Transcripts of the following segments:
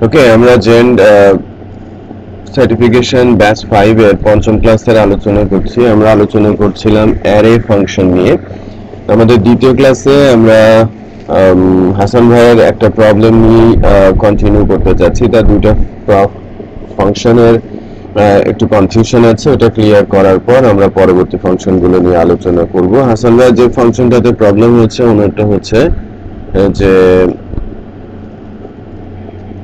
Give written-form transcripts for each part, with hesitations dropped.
ওকে, আমরা জেন্ড certification batch 5 এর পঞ্চম ক্লাসের আলোচনা করছি। আমরা আলোচনা করছিলাম অ্যারে ফাংশন নিয়ে। আমাদের দ্বিতীয় ক্লাসে আমরা হাসান ভাইয়ের একটা প্রবলেম নিয়ে কন্টিনিউ করতে চাচ্ছি। তার দুইটা ফাংশনের একটু কনফিউশন আছে, ওটা ক্লিয়ার করার পর আমরা পরবর্তী ফাংশনগুলো নিয়ে আলোচনা করব। হাসান ভাইয়ের যে ফাংশনটাতে প্রবলেম হচ্ছে ওনারটা হচ্ছে যে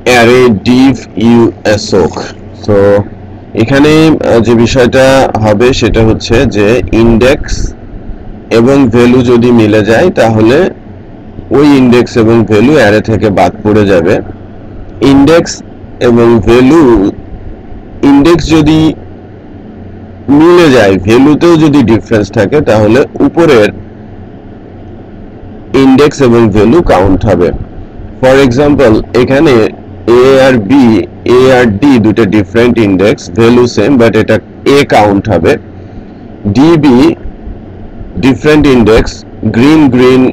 অ্যারে ডিভ ইউ এসোক। তো এখানে যে বিষয়টা হবে সেটা হচ্ছে যে ইন্ডেক্স এবং ভ্যালু যদি মিলে যায় তাহলে ওই ইন্ডেক্স এবং ভ্যালু অ্যারে থেকে বাদ পড়ে যাবে। ইন্ডেক্স এবং ভ্যালু, ইন্ডেক্স যদি মিলে যায়, ভ্যালুতেও যদি ডিফারেন্স থাকে তাহলে উপরের ইন্ডেক্স এবং ভ্যালু কাউন্ট হবে। ফর এক্সাম্পল এখানে এ আর বি, এ আর ডি দুটো different index, value same, but এটা এ কাউন্ট হবে। DB different index, green green,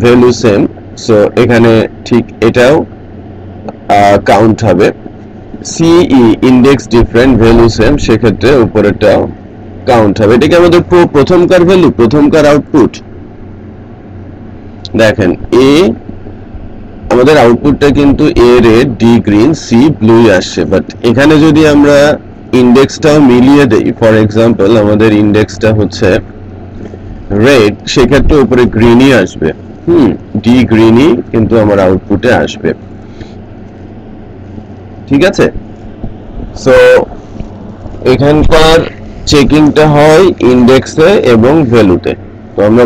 value same, so এখানে ঠিক এটাও কাউন্ট হবে। সিই ইন্ডেক্স ডিফারেন্ট, ভ্যালু সেম, সেক্ষেত্রে উপরেরটাও কাউন্ট হবে। এটাকে আমাদের প্রথমকার ভ্যালু, প্রথমকার আউটপুট। দেখেন এ, আমাদের আউটপুটটা কিন্তু A red, D green, C blue আসছে, বাট এখানে যদি আমরা ইন্ডেক্সটাও মিলিয়ে দেই, ফর এক্সাম্পল আমাদের ইন্ডেক্সটা হচ্ছে রেড, সেক্ষেত্রে উপরে গ্রিনই আসবে। ডি গ্রিনই কিন্তু আমার আউটপুটে আসবে। ঠিক আছে, সো এখানকার চেকিংটা হয় ইন্ডেক্সে এবং ভ্যালুতে। তো আমরা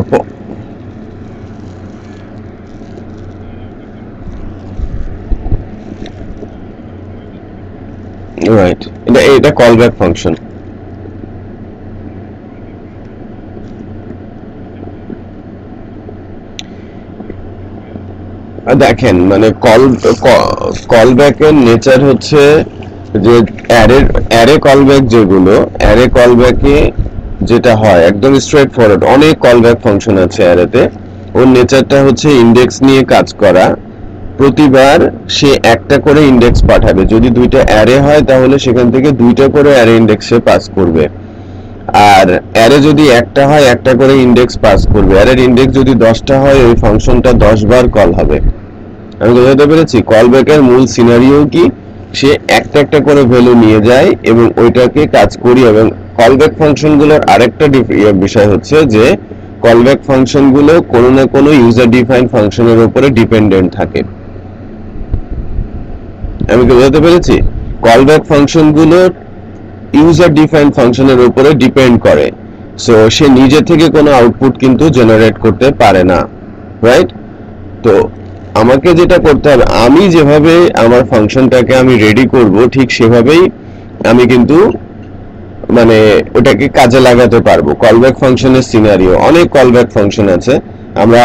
রাইট, এটা কল ব্যাক ফাংশন। দেখেন মানে কল ব্যাকের নেচার হচ্ছে যে অ্যারে কলব্যাক, যেগুলো অ্যারে কলব্যাকে যেটা হয় একদম স্ট্রেট ফরওয়ার্ড, অনেক কলব্যাক ফাংশন আছে অ্যারেতে। ওর নেচারটা হচ্ছে ইন্ডেক্স নিয়ে কাজ করা। প্রতিবার সে একটা করে ইন্ডেক্স পাঠাবে। যদি দুইটা অ্যারে হয় তাহলে সেখান থেকে দুইটা করে অ্যারে ইন্ডেক্সে পাস করবে। আর অ্যারে যদি একটা হয় একটা করে ইন্ডেক্স পাস করবে। অ্যারের ইন্ডেক্স যদি 10টা হয় ওই ফাংশনটা 10 বার কল হবে। আমি বোঝাতে পেরেছি? কল ব্যাকের মূল সিনারিও কি, সে একটা একটা করে ভ্যালু নিয়ে যায় এবং ওইটাকে কাজ করি। এবং কলব্যাক ফাংশনগুলোর আরেকটা বিষয় হচ্ছে যে কলব্যাক ফাংশনগুলো কোনো না কোনো ইউজার ডিফাইন ফাংশনের উপরে ডিপেন্ডেন্ট থাকে। আমি কি বোঝাতে পেরেছি? কলব্যাক ফাংশনগুলো ইউজার ডিফাইন ফাংশনের উপরে ডিপেন্ড করে, সো সে নিজে থেকে কোনো আউটপুট কিন্তু জেনারেট করতে পারে না। রাইট? তো আমাকে যেটা করতে হবে, আমি যেভাবে আমার ফাংশনটাকে আমি রেডি করব ঠিক সেভাবেই আমি কিন্তু মানে ওটাকে কাজে লাগাতে পারবো। কলব্যাক ফাংশনের সিনারিও, অনেক কলব্যাক ফাংশন আছে। আমরা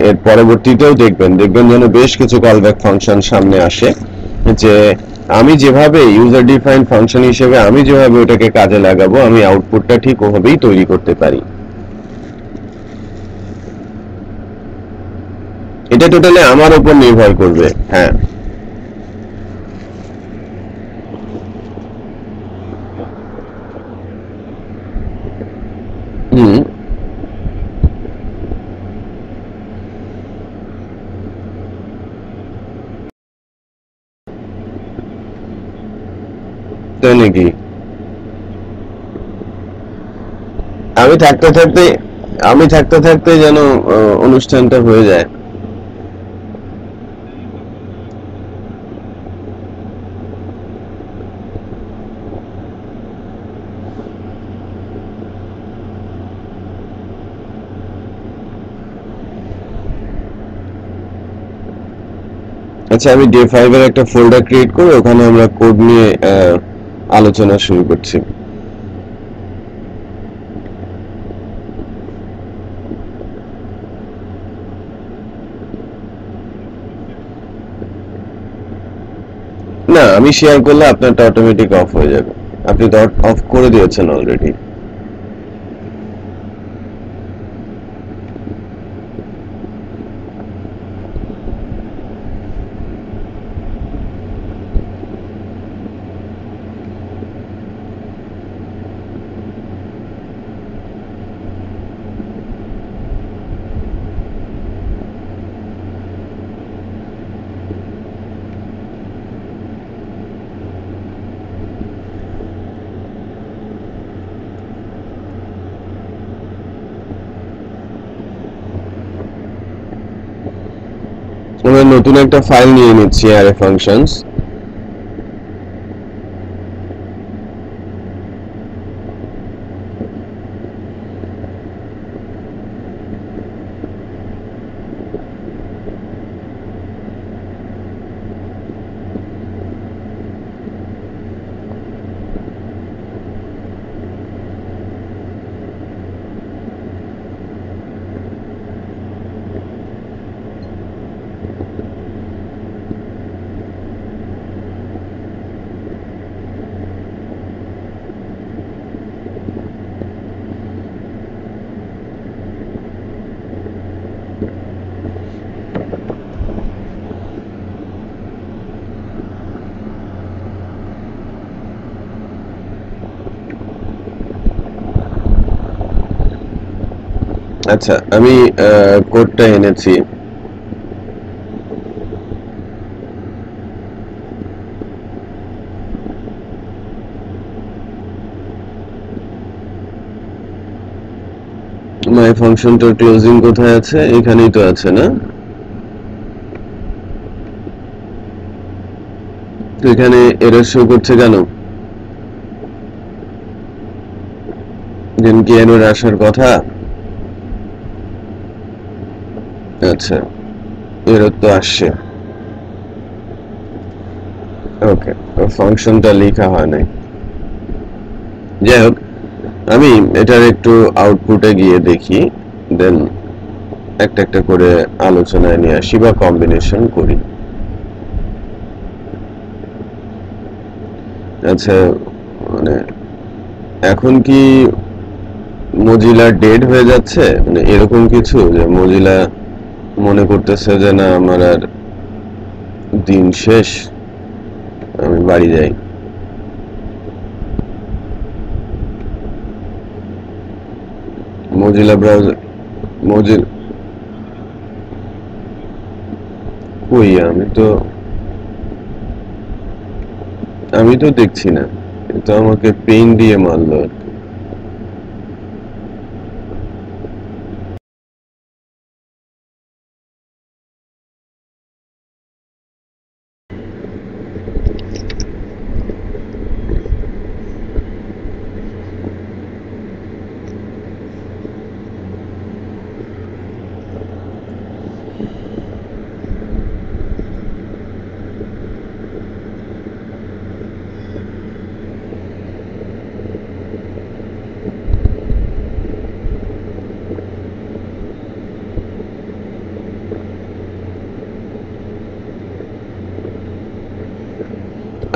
এর পরবর্তীতেও দেখবেন যেন বেশ কিছু কলব্যাক ফাংশন সামনে আসে, যে আমি যেভাবে ইউজার ডিফাইন ফাংশন হিসেবে আমি যেভাবে ওটাকে কাজে লাগাবো, আমি আউটপুটটা ঠিক ওভাবেই তৈরি করতে পারি। এটা টোটালি আমার উপর নির্ভর করবে। হ্যাঁ, হুম, তাই নাকি? আমি থাকতে থাকতে আমি থাকতে থাকতে যেন অনুষ্ঠানটা হয়ে যায়। আচ্ছা, আমি ডে 5 এর একটা ফোল্ডার ক্রিয়েট করে ওখানে আমরা কোড নিয়ে আলোচনা শুরু করছি। না, আমি শেয়ার করলে আপনারটা অটোমেটিক অফ হয়ে যাবে। আপনি তো অফ করে দিয়েছেন অলরেডি। আমরা নতুন একটা ফাইল নিয়ে নিচ্ছি অ্যারে ফাংশনস। আচ্ছা, আমি কোডটা এনেছি। মাই ফাংশন ডট ইউজিং কোথায় আছে? এখানেই তো আছে না? তো এখানে এরর শো করছে কেন? যেন কি এরর আসার কথা? আচ্ছা, এরর তো আসছে। ওকে, ফাংশনটা লেখা হয় নাই। যাই হোক, আমি এটার একটু আউটপুটে গিয়ে দেখি, দেন একটা একটা করে আলোচনায় নিয়ে আসি বা কম্বিনেশন করি। আচ্ছা, মানে এখন কি মজিলা ডেড হয়ে যাচ্ছে, মানে এরকম কিছু, যে মজিলা মনে করতেছে যে না আমার আর দিন শেষ, আমি বাড়ি যাই। মজিলা ব্রাউজার, মজিল কই? আমি তো দেখছি না, এটা আমাকে পেইন দিয়ে মারলো।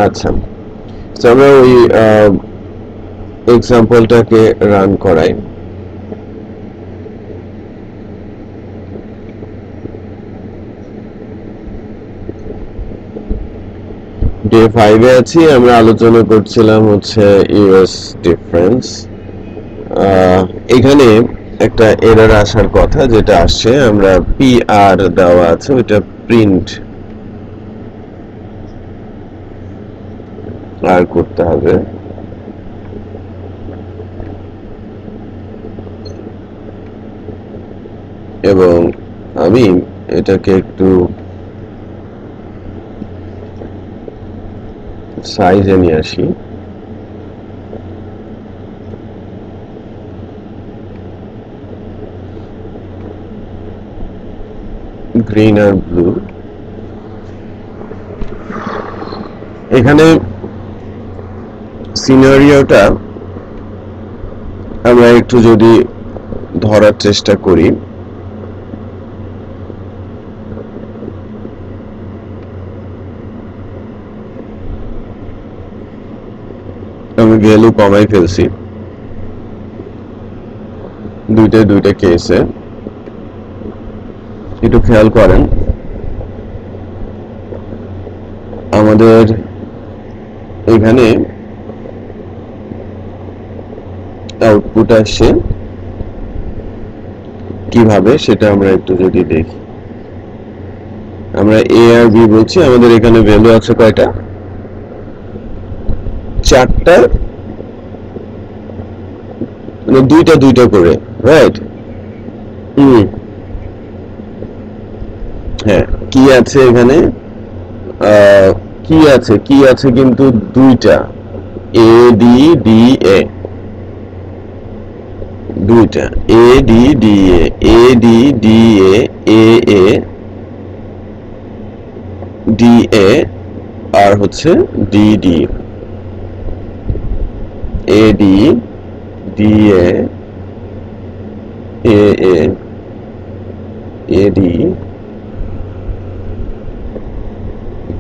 আচ্ছা, তো আমরা ওই এক্সাম্পলটাকে রান করাই। ডে 5 এ আছি, আমরা আলোচনা করছিলাম হচ্ছে ইউএস ডিফারেন্স। এখানে একটা এরর আসার কথা, যেটা আসছে, আমরা পিআর দেওয়া আছে, ওইটা প্রিন্ট আর করতে হবে। এবং আমি এটাকে একটু সাইজে নিয়ে আসি। গ্রিন আর ব্লু। এখানে সিনারিওটা আমরা একটু যদি ধরার চেষ্টা করি, আমি ভ্যালু কমাই ফেলছি দুইটা কেসে। একটু খেয়াল করেন, আমাদের এখানে আউটপুট আসছে কিভাবে সেটা আমরা একটু যদি দেখি। আমরা এ আর বি বলছি, আমাদের এখানে ভ্যালু আছে কয়টা? 4টা, মানে দুইটা করে, রাইট? হ্যাঁ, কি আছে এখানে, কি আছে কিন্তু দুইটা, এ ডি ডি এ, দুইটা A D D A D D A D A আর হচ্ছে D D, A D D A A D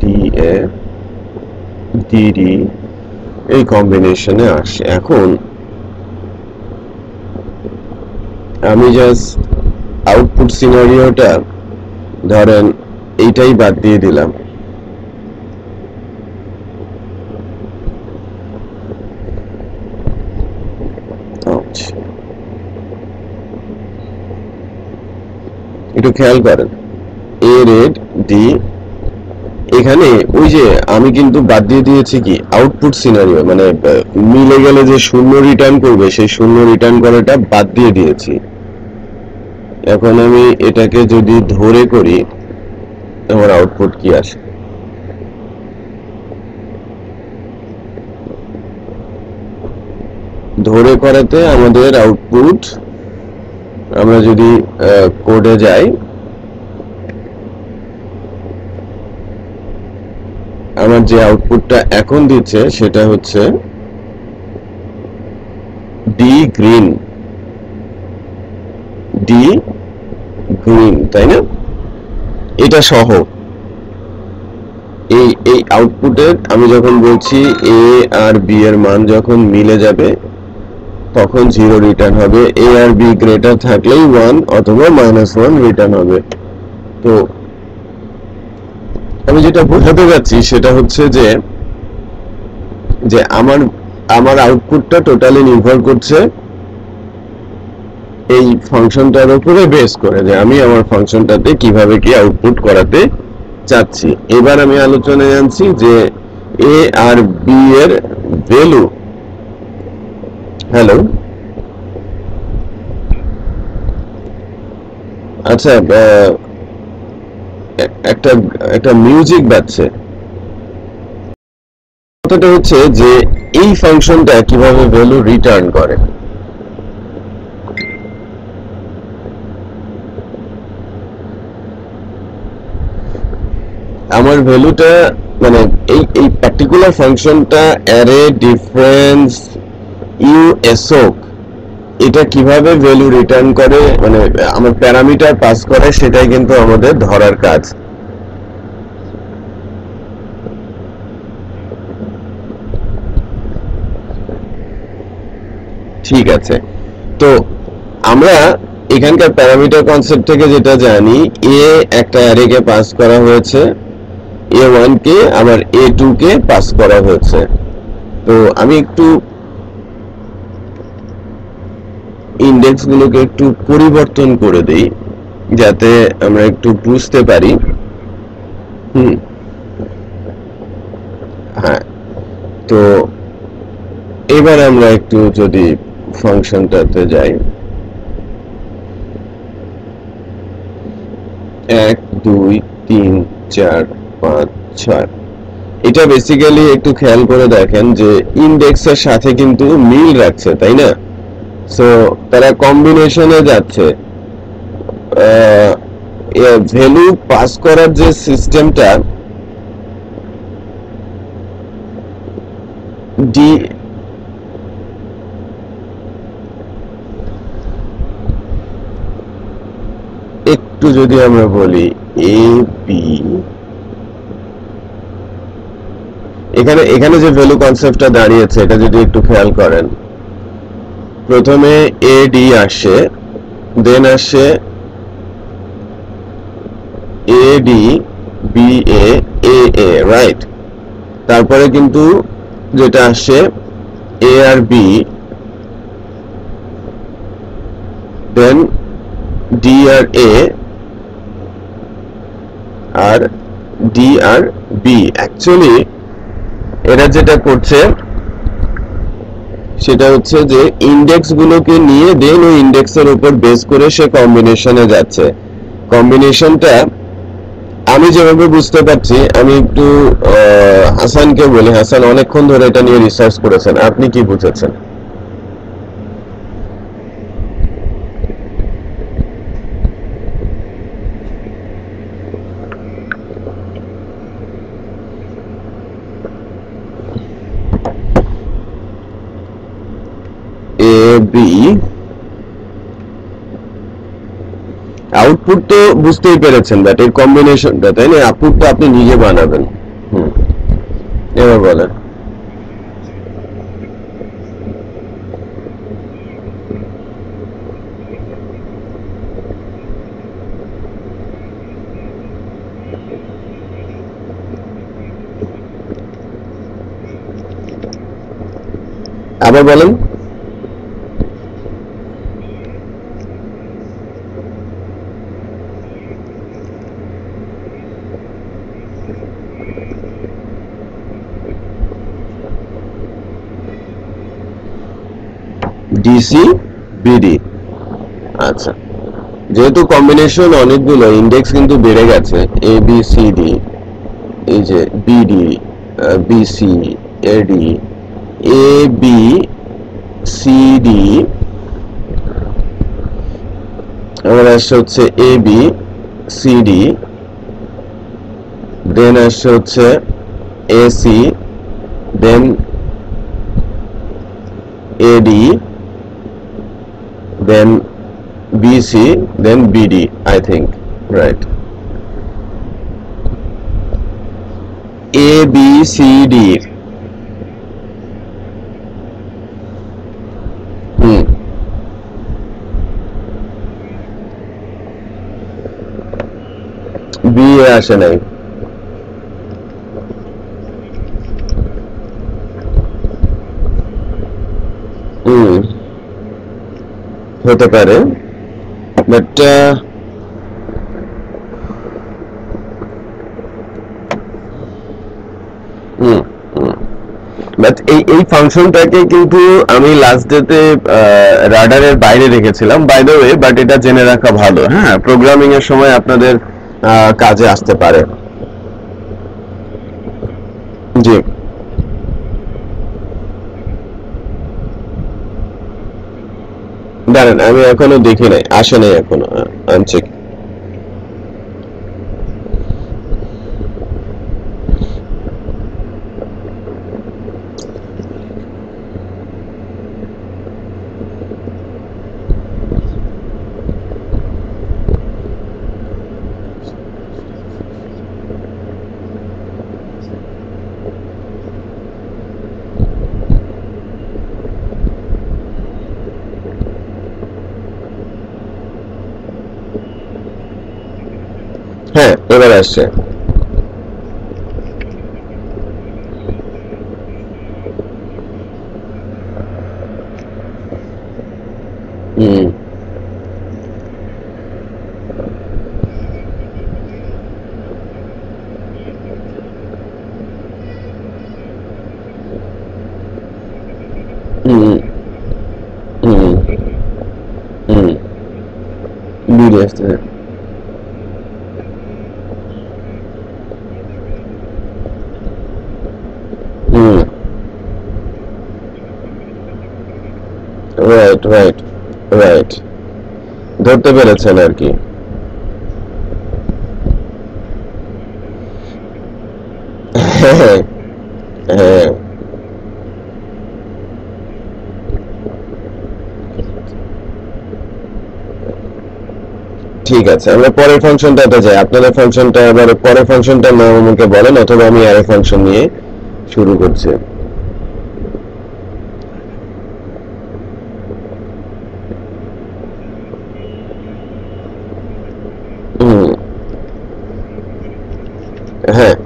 D A D D এই কম্বিনেশনে আসে। এখন আমি জাস্ট আউটপুট সিনারিওটা ধরেন এইটাই বাদ দিয়ে দিলাম, একটু খেয়াল করেন এ রেড ডি, এখানে ওই যে আমি কিন্তু বাদ দিয়ে দিয়েছি কি আউটপুট সিনারিও, মানে মিলে গেলে যে শূন্য রিটার্ন করবে সেই শূন্য রিটার্ন করাটা বাদ দিয়ে দিয়েছি। এখন আমি এটাকে যদি ধরে করি আমার আউটপুট কি আসে, ধরে করাতে আমাদের আউটপুট, আমরা যদি কোডে যাই আমার যে আউটপুটটা এখন দিচ্ছে সেটা হচ্ছে ডি গ্রিন, ডি গ্রিন, তাই না? এটা সহ এই আউটপুটের আমি যখন বলছি এ আর বি এর মান যখন মিলে যাবে তখন 0 রিটার্ন হবে, এ আর বি গ্রেটার থাকলেই 1 অথবা -1 রিটার্ন হবে। তো আমি যেটা বোঝাতে যাচ্ছি সেটা হচ্ছে যে আমার আউটপুটটা টোটালি নির্ভর করছে এই ফাংশনটার উপরে বেস করে, যে আমি আমার ফাংশনটাতে কিভাবে কি আউটপুট করাতে চাচ্ছি। এবার আমি আলোচনায় আনছি যে এ আর বি এর ভ্যালু, হ্যালো, আচ্ছা একটা মিউজিক বাজছে, কথাটা হচ্ছে যে এই ফাংশনটা কিভাবে ভ্যালু রিটার্ন করে। আমার ভ্যালুটা মানে এই পার্টিকুলার ফাংশনটা অ্যারে ডিফারেন্স ইউএসওক এটা কিভাবে ভ্যালু রিটার্ন করে, মানে আমার প্যারামিটার পাস করে, সেটাই কিন্তু আমাদের ধরার কাজ। ঠিক আছে, তো আমরা এখানকার প্যারামিটার কনসেপ্ট থেকে যেটা জানি, এ একটা অ্যারেকে পাস করা হয়েছে, a1 কে আবার a2 কে পাস করা হয়েছে। তো আমি একটু ইন্ডেক্স গুলোকে একটু পরিবর্তন করে দেই যাতে আমরা একটু বুঝতে পারি। হ্যাঁ, তো এবার আমরা একটু যদি ফাংশনটাতে যাই, 1 2 3 4 5 6, এটা বেসিক্যালি একটু খেয়াল করে দেখেন যে ইন্ডেক্সের সাথে কিন্তু মিল রাখছে, তাই না? সো তারা কম্বিনেশনে যাচ্ছে। ভ্যালু পাস করার যে সিস্টেমটা ডি, একটু যদি আমরা বলি এ বি, এখানে যে ভ্যালু কনসেপ্টটা দাঁড়িয়েছে এটা যদি একটু খেয়াল করেন, প্রথমে এ ডি আসে, দেন আসে A D B A A, right? তারপরে কিন্তু যেটা আসে এ আর বি, দেন ডি আর এ, আর ডি আর বি। অ্যাকচুয়ালি এরা যেটা করছে সেটা হচ্ছে যে ইন্ডেক্স গুলোকে নিয়ে দেন ওই ইন্ডেক্সের উপর বেস করে সে কম্বিনেশনে যাচ্ছে। কম্বিনেশনটা আমি যেভাবে বুঝতে পারছি, আমি একটু হাসানকে বলি। হাসান অনেকক্ষণ ধরে এটা নিয়ে রিসার্চ করেছেন, আপনি কি বুঝেছেন? এ বি আউটপুট তো বুঝতেই পেরেছেন, দ্যাট এর কম্বিনেশনটা, তাই না? আউটপুটটা আপনি নিজে বানাবেন। হুম, এবার বলেন। আবার বলেন। DC BD. আচ্ছা, যেহেতু কম্বিনেশন অনেকগুলো, ইন্ডেক্স কিন্তু বেড়ে গেছে। এ বি সি ডি, এই যে BD, BC, AD, A B C D, আমার আসছে হচ্ছে A B C D, then আসছে হচ্ছে AC, then AD, then BC, then BD, I think, right? A B C D. Hmm, B A আসে নাই। হুম, হতে পারে, বাট হুম, হুম, বাট এই ফাংশনটাকে কিন্তু আমি লাস্ট ডেতে রাডারের বাইরে রেখেছিলাম, বাই দ্য ওয়ে, বাট এটা জেনে রাখা ভালো। হ্যাঁ, প্রোগ্রামিং এর সময় আপনাদের কাজে আসতে পারে। জি, দাঁড়ান, আমি এখনো দেখি নাই, আসে নাই এখনো, আনছি। হ্যাঁ, এবার আসছে। হুম, হুম, হুম, হুম, বিডি আসছে। হুম, রাইট, রাইট, রাইট, ধরতে পেরেছেন আর কি। হ্যাঁ, হ্যাঁ, ঠিক আছে, আমরা পরের ফাংশনটাতে যাই। আপনাদের ফাংশনটা, এবার পরের ফাংশনটা নাম আমাকে বলেন, অথবা আমি অ্যারে ফাংশন নিয়ে শুরু করছি। হুম, হ্যাঁ,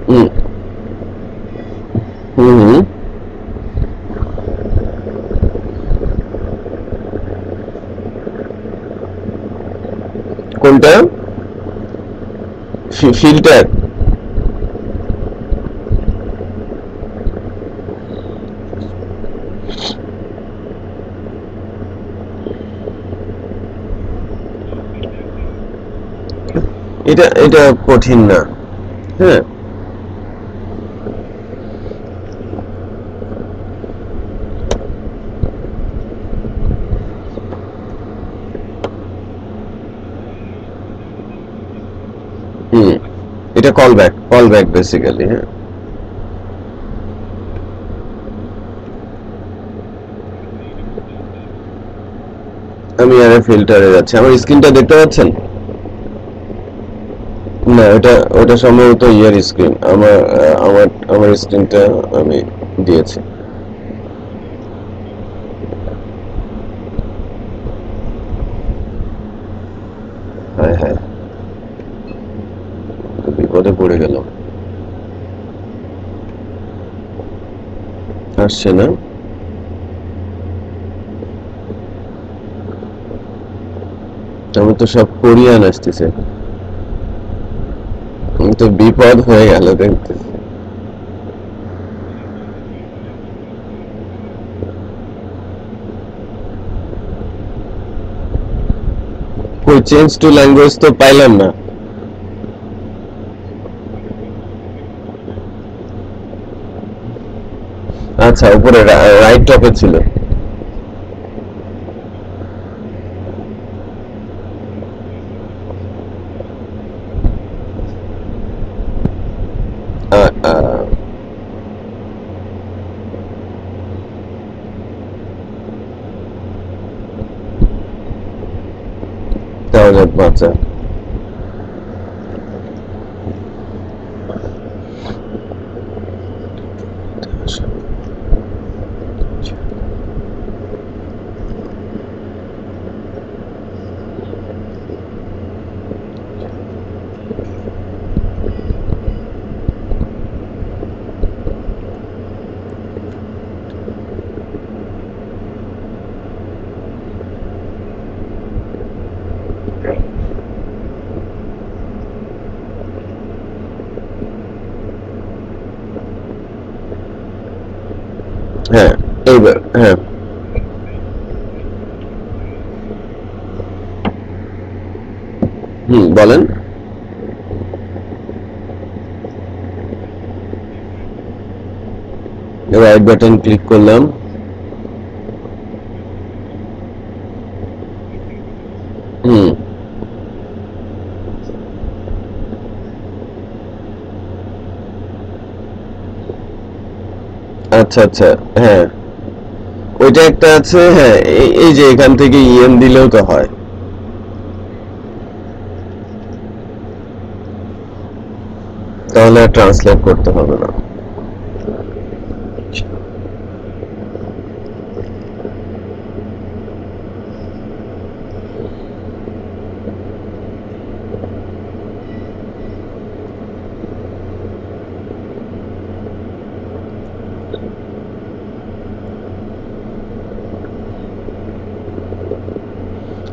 হুম, হুম, হুম, কোনটা? ফিল্টার? এটা এটা কঠিন না। হ্যাঁ, হুম, এটা কল ব্যাক বেসিক্যালি। হ্যাঁ, আমি আরে ফিল্টারে যাচ্ছি। আমার স্ক্রিনটা দেখতে পাচ্ছেন? না, ওটা সম্ভবত ইয়ার স্ক্রিন। আমার স্ক্রিনটা আমি দিয়েছি। হ্যাঁ হ্যাঁ, তো বিপদে পড়ে গেল। আসছে না? আমি তো সব কোরিয়ান আসতেছে। আমি তো বিপদ হয়ে গেল দেখতে। কই চেঞ্জ টু ল্যাঙ্গুয়েজ তো পাইলাম না। আচ্ছা, উপরে রাইট টপে ছিল। আ- আ, তাহলে বাঁচা। হ্যাঁ, এইবার হ্যাঁ। হুম, বলেন। রাইট বাটন ক্লিক করলাম। হুম, আচ্ছা আচ্ছা। হ্যাঁ, ওইটা একটা আছে। হ্যাঁ, এই যে এখান থেকে ইএন দিলেও তো হয়। তাহলে আর ট্রান্সলেট করতে হবে না।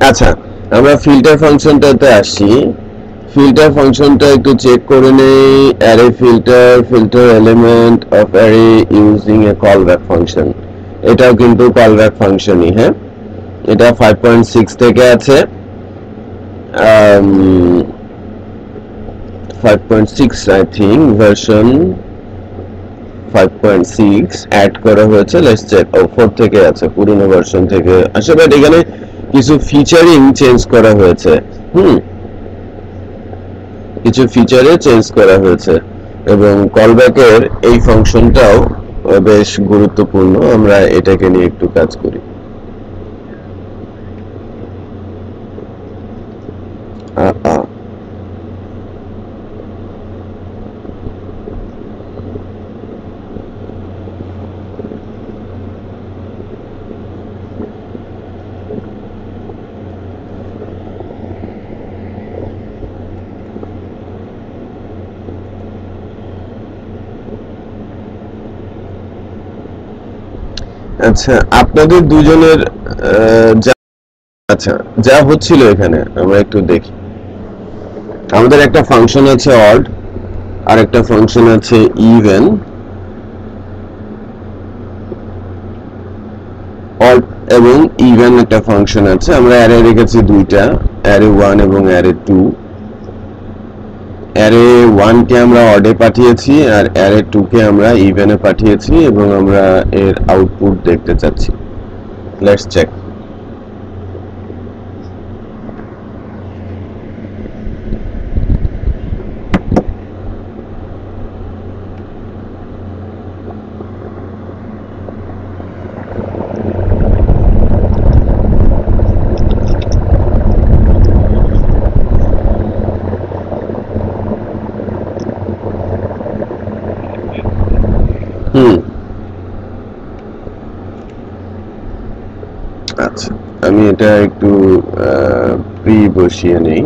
আচ্ছা, আমরা ফিল্টার ফাংশনটাতে আসি। ফিল্টার ফাংশনটা একটু চেক করে নেই। Array filter element of array using a callback function. এটাও কিন্তু কলব্যাক ফাংশনই। হ্যাঁ, এটা 5.6 থেকে আছে। 5.6 আই থিঙ্ক, ভার্সন 5.6 অ্যাড করা হয়েছে। Let's check. ও 4 থেকে আছে, পুরনো ভার্সন থেকে আসলে। বাট এখানে কিছু ফিচারিং চেঞ্জ করা হয়েছে। হুম, কিছু ফিচারে চেঞ্জ করা হয়েছে এবং কলব্যাকের এই ফাংশনটাও বেশ গুরুত্বপূর্ণ। আমরা এটাকে নিয়ে একটু কাজ করি। আ, আ। আচ্ছা, আপনাদের দুজনের যা আচ্ছা যা হচ্ছিল এখানে আমরা একটু দেখি। আমাদের একটা ফাংশন আছে অড, আর একটা ফাংশন আছে ইভেন। অড এবং ইভেন একটা ফাংশন আছে। আমরা অ্যারে রেখেছি দুইটা, অ্যারে 1 এবং অ্যারে 2। অ্যারে 1 কে আমরা অডে পাঠিয়েছি আর অ্যারে 2 কে আমরা ইভেনে পাঠিয়েছি এবং আমরা এর আউটপুট দেখতে চাচ্ছি। Let's check. আচ্ছা, আমি এটা একটু প্রি বসিয়ে নেই।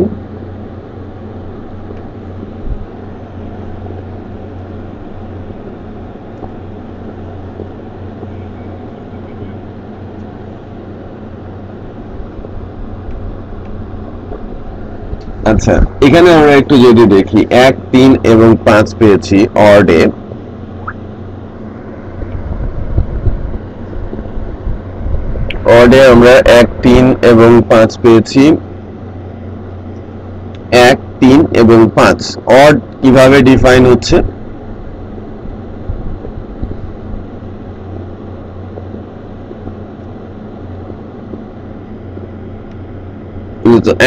আচ্ছা, এখানে আমরা একটু যদি দেখি 1, 3 এবং 5 পেয়েছি অডে। অডে আমরা 1, 3 এবং 5 পেয়েছি। 1, 3 এবং 5 অড কিভাবে ডিফাইন হচ্ছে?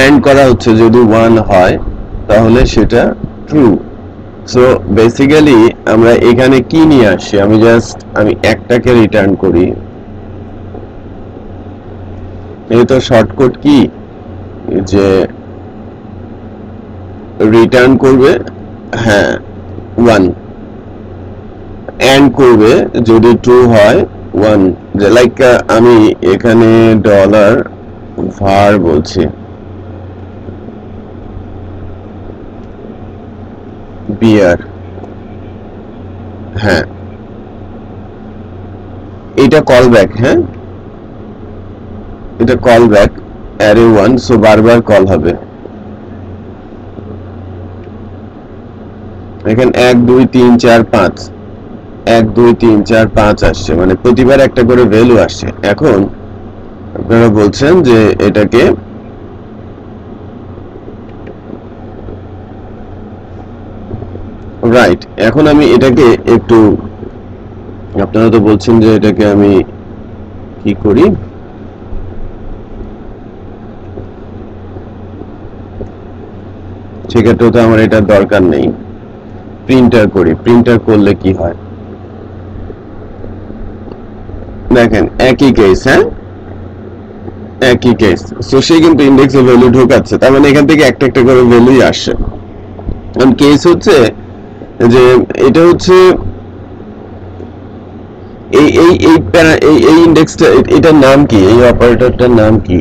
এন্ড করা হচ্ছে, যদি 1 হয় তাহলে সেটা ট্রু। সো বেসিক্যালি আমরা এখানে কি নিয়ে আসি, আমি একটাকে রিটার্ন করি। এই তো শর্টকাট কি যে রিটার্ন করবে, হ্যাঁ 1, এন্ড করবে যদি ট্রু হয় 1। যে লাইক আমি এখানে ডলার var বলছি, বিয়ার, হ্যাঁ এটা কল ব্যাক, হ্যাঁ এটা কল ব্যাক অ্যারে 1, সো বারবার কল হবে। এখানে 1, 2, 3, 4, 5 1, 2, 3, 4, 5 আসছে, মানে প্রতিবার একটা করে ভ্যালু আসছে। এখন আপনারা বলছেন যে এটাকে রাইট। এখন আমি এটাকে একটু, আপনারা তো বলছেন যে এটাকে আমি কি করি, সেক্ষেত্রে তো আমার এটা দরকার নেই, প্রিন্টার করি। প্রিন্টার করলে কি হয় দেখেন, একই কেস, হ্যাঁ একই কেস। সো সে কিন্তু ইন্ডেক্সে ভ্যালু ঢোকাচ্ছে, তার মানে এখান থেকে একটা একটা করে ভ্যালুই আসে। কারণ কেস হচ্ছে যে এটা হচ্ছে এই এই এই এই ইন্ডেক্সটা, এটার নাম কি, এই অপারেটরটার নাম কি?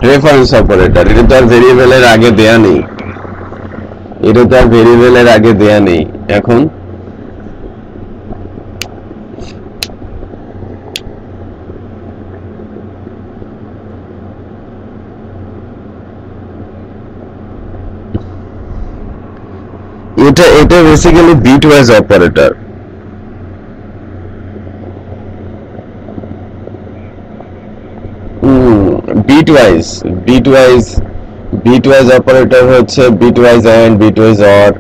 Reference operator. এটা তো আর ভেরিয়েবলের আগে দেয়া নেই, এটা তো আর ভেরিয়েবলের আগে দেয়া নেই। এখন এটা basically bitwise operator. Bitwise bitwise bitwise operator হচ্ছে বিটওয়াইজ এন্ড, বিটওয়াইজ অর,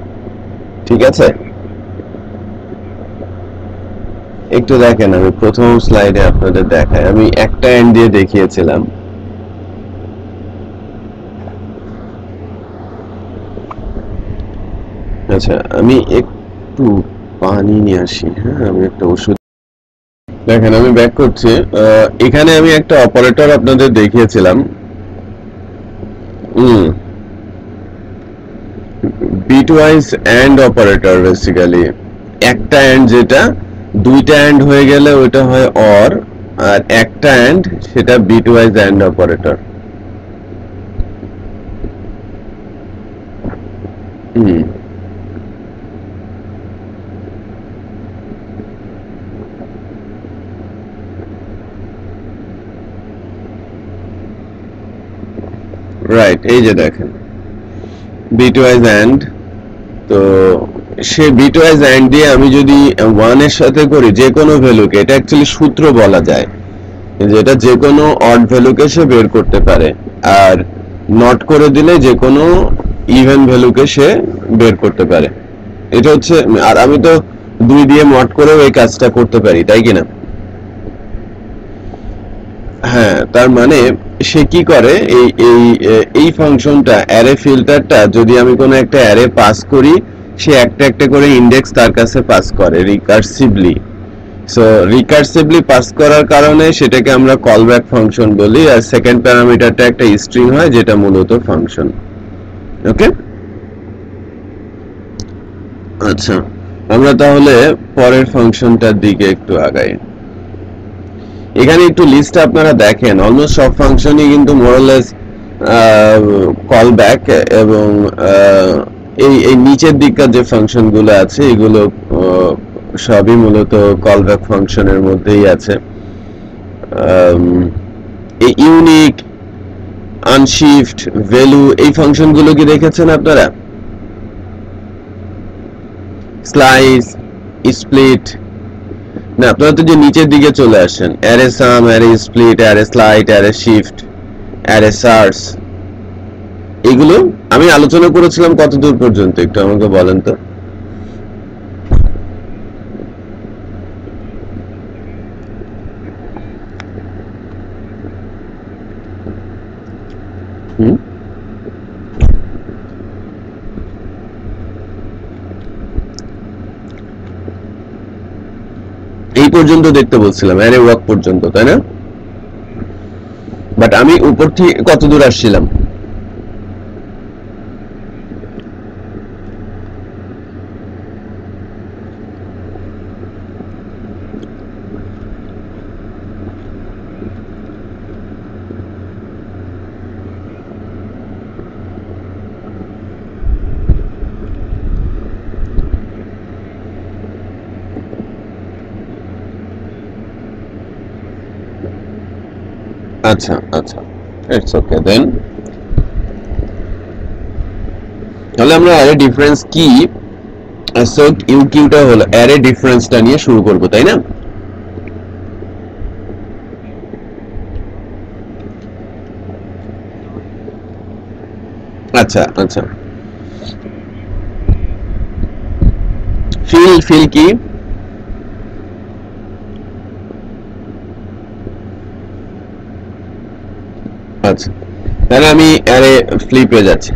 ঠিক আছে? একটু দেখেন, আমি প্রথম স্লাইডে আপনাদের দেখাই, আমি একটা এন্ড দিয়ে দেখিয়েছিলাম। আচ্ছা, আমি একটু পানি নিয়ে আসি, হ্যাঁ আমি একটা ওষুধ। দেখেন আমি ব্যাক করছি। এখানে আমি একটা অপারেটর আপনাদের দেখিয়েছিলাম, বিটওয়াইজ এন্ড অপারেটর। বেসিক্যালি একটা এন্ড, যেটা দুইটা এন্ড হয়ে গেলে ওটা হয় অর, আর একটা এন্ড সেটা বিটওয়াইজ এন্ড অপারেটর। রাইট, এই যে দেখেন বিটওয়াইজ এন্ড। তো সে বিটওয়াইজ অ্যান্ড দিয়ে আমি যদি 1 এর সাথে করি যে কোনো ভ্যালুকে, এটা অ্যাকচুয়ালি সূত্র বলা যায়, যেটা যে কোনো অড ভ্যালুকে সে বের করতে পারে, আর নট করে দিলে যে কোনো ইভেন ভ্যালুকে সে বের করতে পারে। এটা হচ্ছে, আর আমি তো 2 দিয়ে মড করেও এই কাজটা করতে পারি, তাই কিনা? হ্যাঁ, তার মানে সে কি করে, এই এই এই ফাংশনটা অ্যারে ফিল্টারটা যদি আমি কোনো একটা অ্যারে পাস করি, সে একটা একটা করে ইন্ডেক্স তার কাছে পাস করে রিকার্সিভলি। সো রিকার্সিভলি পাস করার কারণে সেটাকে আমরা কলব্যাক ফাংশন বলি, আর সেকেন্ড প্যারামিটারটা একটা স্ট্রিং হয় যেটা মূলত ফাংশন। ওকে, আচ্ছা, আমরা তাহলে পরের ফাংশনটার দিকে একটু আগাই। এখানে একটু লিস্ট আপনারা দেখেন, অলমোস্ট সব ফাংশনই কিন্তু মোরলেস কল ব্যাক, এবং এই এই নিচের দিককার যে ফাংশনগুলো আছে এগুলো সবই মূলত কল ব্যাক ফাংশনের মধ্যেই আছে। এই ইউনিক, আনশিফট, ভ্যালু, এই ফাংশনগুলো কি দেখেছেন আপনারা? স্লাইস, স্প্লিট, না আপনারা তো যে নিচের দিকে চলে আসেন, array sum, array split, array slide, array shift, array search, এগুলো আমি আলোচনা করেছিলাম কত দূর পর্যন্ত একটু আমাকে বলেন তো। হুম, এই পর্যন্ত দেখতে বলছিলাম, অ্যারে ওয়াক পর্যন্ত, তাই না? বাট আমি উপর থেকে কত দূর আসছিলাম? আচ্ছা আচ্ছা, ইটস ওকে দেন। তাহলে আমরা অ্যারে ডিফারেন্স কি, সো ইউ কিউটা হলো অ্যারে ডিফারেন্সটা নিয়ে শুরু করব, তাই না? আচ্ছা আচ্ছা, ফিল ফিল কি? আচ্ছা, তাহলে আমি অ্যারে ফ্লিপে যাচ্ছি।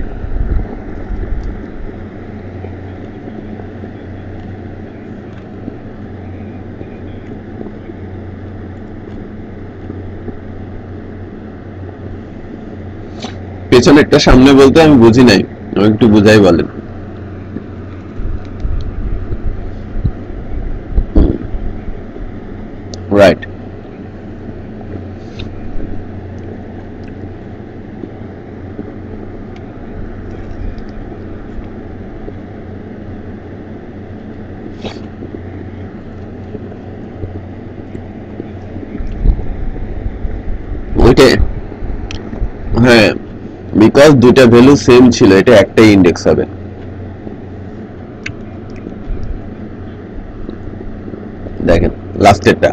পেছনে একটা সামনে বলতে আমি বুঝি নাই, আমাকে একটু বুঝাই বলেন। রাইট, ওইটাই, হ্যাঁ, বিকজ দুইটা ভ্যালু সেম ছিল, এটা একটাই ইন্ডেক্স হবে। দেখেন লাস্টেরটা,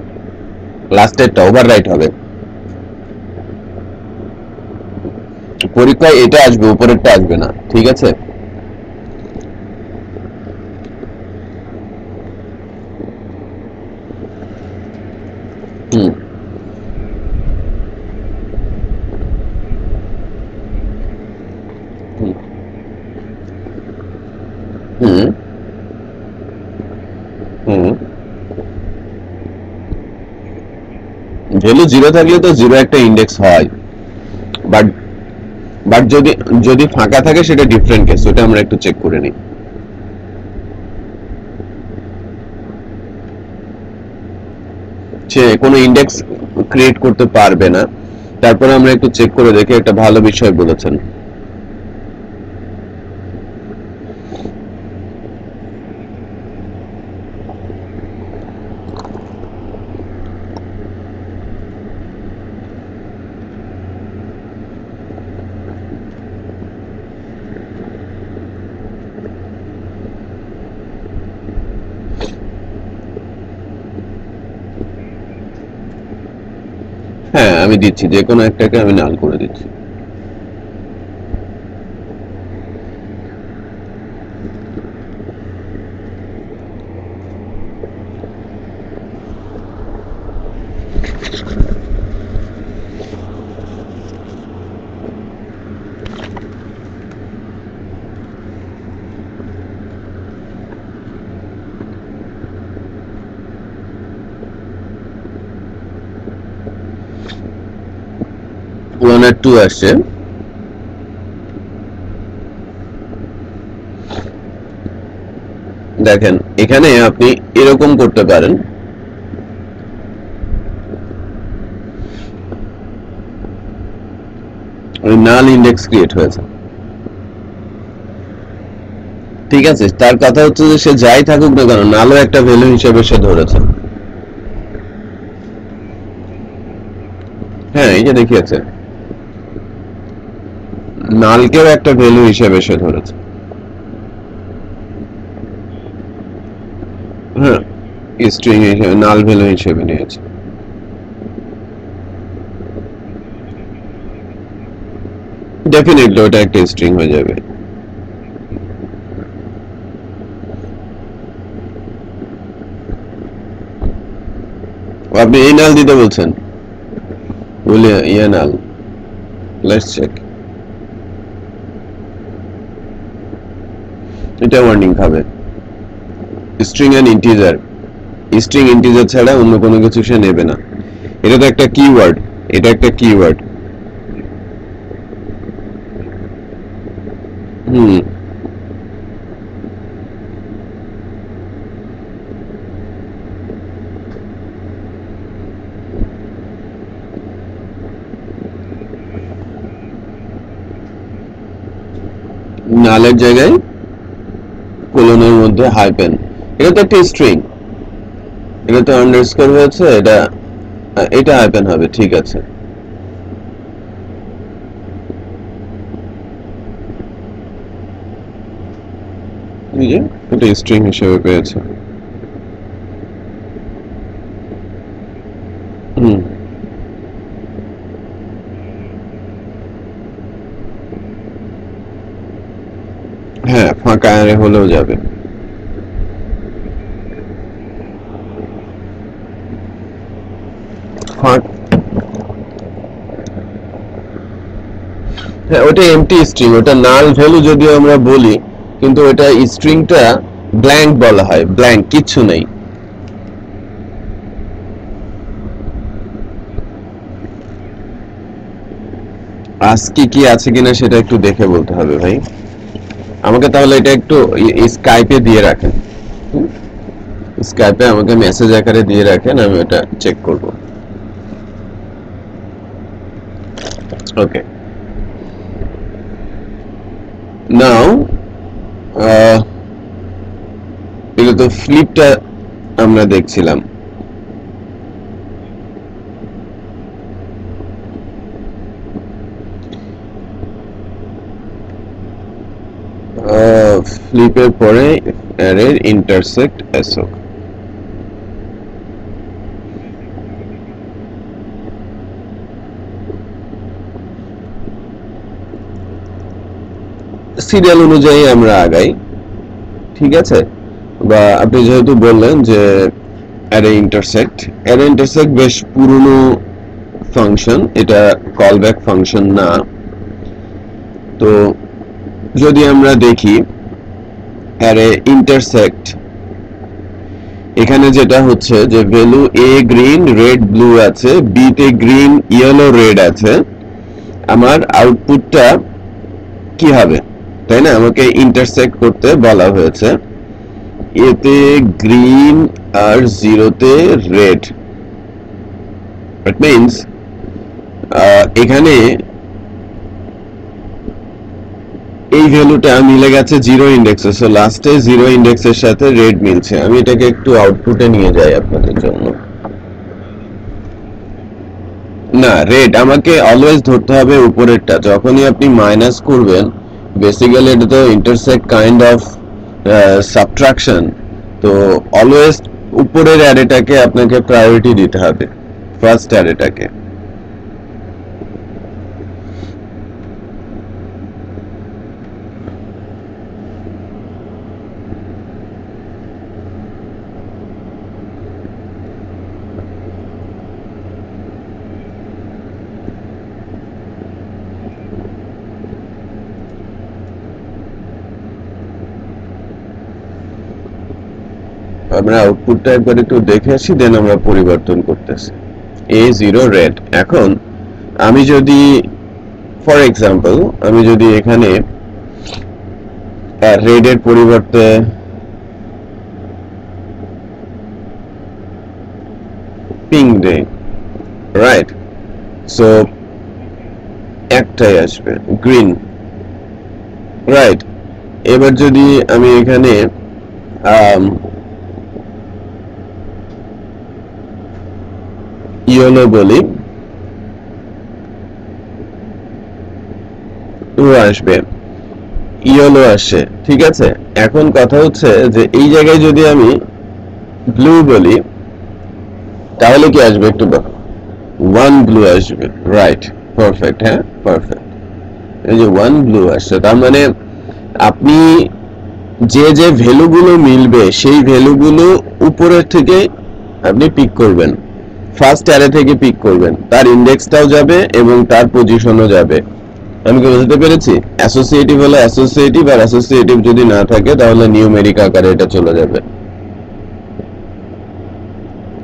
লাস্টেরটা ওভাররাইট হবে। পরীক্ষায় এটা আসবে, উপরেরটা আসবে না, ঠিক আছে? হুম হুম হুম হুম, ভ্যালু জিরো থাকলে তো জিরো একটা ইন্ডেক্স হয়, বাট বাট যদি যদি ফাঁকা থাকে সেটা ডিফারেন্ট কেস, ওটা আমরা একটু চেক করে নিই। সে কোনো ইন্ডেক্স ক্রিয়েট করতে পারবে না, তারপরে আমরা একটু চেক করে দেখি, একটা ভালো বিষয় বলেছেন। হ্যাঁ আমি দিচ্ছি, যে কোনো একটাকে আমি নাল করে দিচ্ছি। ওয়ান আর টু আসছে। দেখেন এখানে আপনি এরকম করতে পারেন, নাল ইন্ডেক্স ক্রিয়েট হয়েছে, ঠিক আছে। তার কথা হচ্ছে যে সে যাই থাকুক না কেন, নালও একটা ভ্যালু হিসেবে সে ধরেছে। হ্যাঁ এই যে দেখিয়েছে, নালকেও একটা ভ্যালু হিসেবে সে ধরেছে। হ্যাঁ স্ট্রিং হিসেবে নাল ভ্যালু হিসেবে নিয়েছে। ডেফিনেটলি ওটা একটা স্ট্রিং হয়ে যাবে। আপনি এই নাল দিতে বলছেন, বলে ইয়ে নাল, লেটস চেক। এটা ওয়ার্নিং খাবে, string and integer, string integer ছাড়া অন্য কোনো কিছু সে নেবে না। এটা তো একটা কিওয়ার্ড, এটা একটা কিওয়ার্ড। হুম নালের জায়গায় কোলনের মধ্যে হাইপেন, এটা তো একটা স্ট্রিং, এটা তো আন্ডারস্কোর হয়েছে, এটা এটা হাইপেন হবে, ঠিক আছে। এই যে এটা স্ট্রিং হিসেবে পেয়েছে। হুম হ্যাঁ ফাঁকা আরে হলেও যাবে। হ্যাঁ ওটা এমটি স্ট্রিং, ওটা নাল ভ্যালু যদিও আমরা বলি, কিন্তু ওটা স্ট্রিংটা ব্ল্যাঙ্ক বলা হয়, ব্ল্যাঙ্ক, কিচ্ছু নেই। আজকে কি আছে কিনা সেটা একটু দেখে বলতে হবে ভাই আমাকে, তাহলে এটা একটু স্কাইপে দিয়ে রাখেন, স্কাইপে আমাকে মেসেজ আকারে দিয়ে রাখেন, আমি ওটা চেক করব। ওকে নাও এটা তো ফ্লিপটা আমরা দেখছিলাম। ফ্লিপের পরে অ্যারের ইন্টারসেক্ট এসক, সিরিয়াল অনুযায়ী আমরা আগাই, ঠিক আছে। বা আপনি যেহেতু বললেন যে অ্যারে ইন্টারসেক্ট বেশ পুরনো ফাংশন, এটা কলব্যাক ফাংশন না। তো যদি আমরা দেখি অ্যারে ইন্টারসেক্ট, এখানে যেটা হচ্ছে যে value a green red blue আছে, বি তে গ্রিন ইয়েলো রেড আছে, আমার আউটপুটটা কি হবে, তাই না? আমাকে ইন্টারসেক্ট করতে বলা হয়েছে, এতে গ্রিন আর জিরোতে রেড, ইট মিন্স এখানে এই ভ্যালুটা মিলে গেছে জিরো ইন্ডেক্সে, সো লাস্টে জিরো ইন্ডেক্সের সাথে রেড মিলছে। আমি এটাকে একটু আউটপুটে নিয়ে যাই আপনাদের জন্য। না রেড আমাকে অলওয়েজ ধরতে হবে উপরেরটা, যখনই আপনি মাইনাস করবেন বেসিক্যালি এটা তো ইন্টারসেক্ট কাইন্ড অফ সাবট্রাকশন, তো অলওয়েজ উপরের অ্যারেটাকে আপনাকে প্রায়োরিটি দিতে হবে, ফার্স্ট অ্যারেটাকে। আমরা আউটপুটটা একবার একটু দেখে আসি, দেন আমরা পরিবর্তন করতেছি। A0 red. এখন আমি যদি ফর এক্সাম্পল আমি যদি এখানে রেড এর পরিবর্তে পিঙ্ক দেই, রাইট, সো একটাই আসবে গ্রিন, রাইট। এবার যদি আমি এখানে ইয়েলো বলি, আসবে, ইয়েলো আসে, ঠিক আছে। এখন কথা হচ্ছে যে এই জায়গায় যদি আমি ব্লু বলি তাহলে কি আসবে একটু দেখো, 1 ব্লু আসবে, রাইট, পারফেক্ট, হ্যাঁ পারফেক্ট। এই যে 1 ব্লু আসছে, তার মানে আপনি যে যে ভ্যালুগুলো মিলবে সেই ভ্যালুগুলো উপরের থেকে আপনি পিক করবেন, ফার্স্ট অ্যারে থেকে পিক করবেন, তার ইন্ডেক্সটাও যাবে এবং তার পজিশনও যাবে। আমি কি বুঝতে পেরেছি? অ্যাসোসিয়েটিভ হলো অ্যাসোসিয়েটিভ, আর অ্যাসোসিয়েটিভ যদি না থাকে তাহলে নিউমেরিক আকারে এটা চলে যাবে।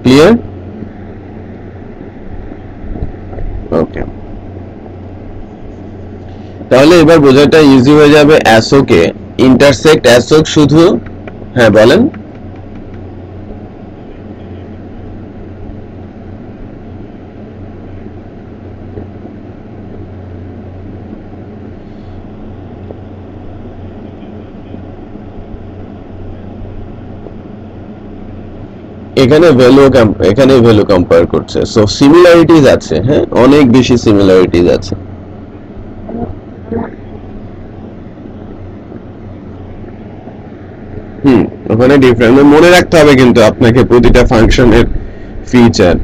ক্লিয়ার? ওকে, তাহলে এবার বোঝাটা ইজি হয়ে যাবে। অ্যাসোকে ইন্টারসেক্ট অ্যাসোক শুধু, হ্যাঁ বলেন। এখানে ভ্যালু কম্পেয়ার করছে, সো সিমিলারিটিজ আছে, হ্যাঁ অনেক বেশি সিমিলারিটিজ আছে। ওখানে ডিফারেন্ট মনে রাখতে হবে কিন্তু আপনাকে প্রতিটা ফাংশনের ফিচার।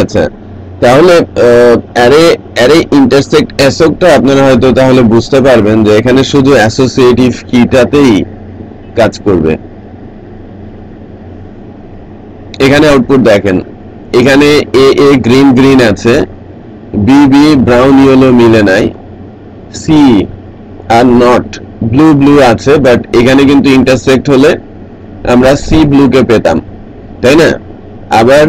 আচ্ছা, তাহলে অ্যারে অ্যারে ইন্টারসেক্ট অ্যাসোকটা আপনারা হয়তো তাহলে বুঝতে পারবেন যে এখানে শুধু অ্যাসোসিয়েটিভ কিটাতেই কাজ করবে। এখানে আউটপুট দেখেন, এখানে এ এ গ্রিন গ্রিন আছে, বি বি ব্রাউন ইয়েলো মিলে নাই, সি আর নট ব্লু ব্লু আছে, বাট এখানে কিন্তু ইন্টারসেক্ট হলে আমরা সি ব্লু কে পেতাম, তাই না? আবার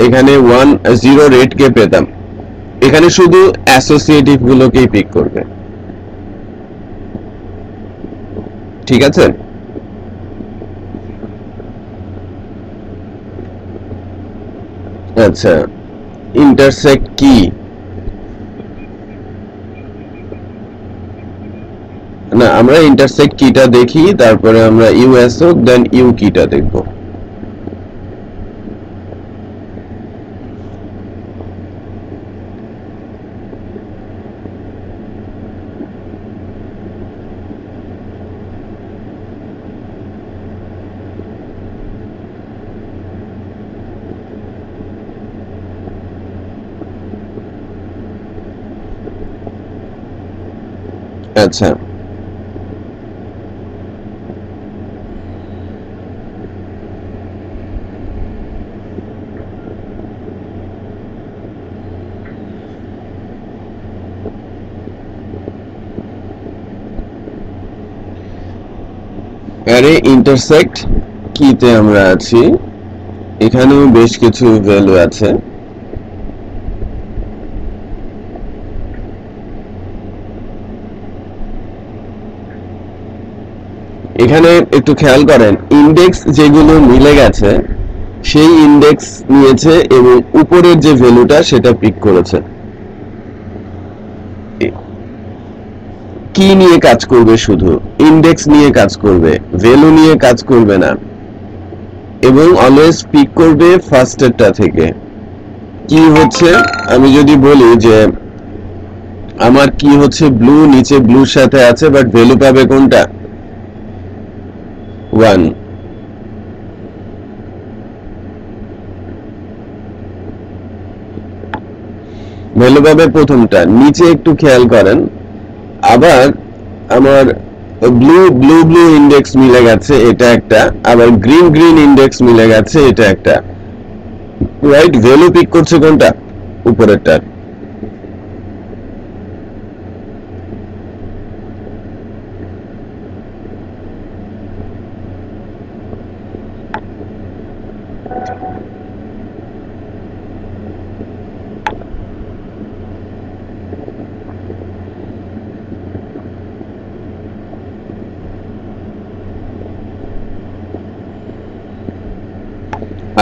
এখানে 1 0 রেড কে পেতাম। এখানে শুধু অ্যাসোসিয়েটিভ গুলোকেই পিক করবে, ঠিক আছে? আচ্ছা, ইন্টারসেক্ট কি? না, আমরা ইন্টারসেক্ট কিটা দেখি, তারপরে আমরা ইউএসও দেন ইউ কিটা দেখব। আচ্ছা, অ্যারে ইন্টারসেক্ট কিতে আমরা আছি, এখানেও বেশ কিছু ভ্যালু আছে। এখানে একটু খেয়াল করেন, ইন্ডেক্স যেগুলো মিলে গেছে সেই ইন্ডেক্স নিয়েছে এবং উপরের যে ভ্যালুটা সেটা পিক করেছে। কি নিয়ে কাজ করবে? শুধু ইন্ডেক্স নিয়ে কাজ করবে, ভ্যালু নিয়ে কাজ করবে না, এবং অলওয়েজ পিক করবে ফার্স্টেরটা থেকে। কি হচ্ছে, আমি যদি বলি যে আমার কি হচ্ছে ব্লু, নিচে ব্লুর সাথে আছে, বাট ভ্যালু পাবে কোনটা? 1। ভ্যালু পাবে প্রথমটা, নিচে একটু খেয়াল করেন। আবার আমার ব্লু ব্লু ব্লু ইন্ডেক্স মিলে গেছে, এটা একটা, আবার গ্রিন গ্রিন ইন্ডেক্স মিলে গেছে, এটা একটা, রাইট। ভ্যালু পিক করছে কোনটা? উপরেরটা।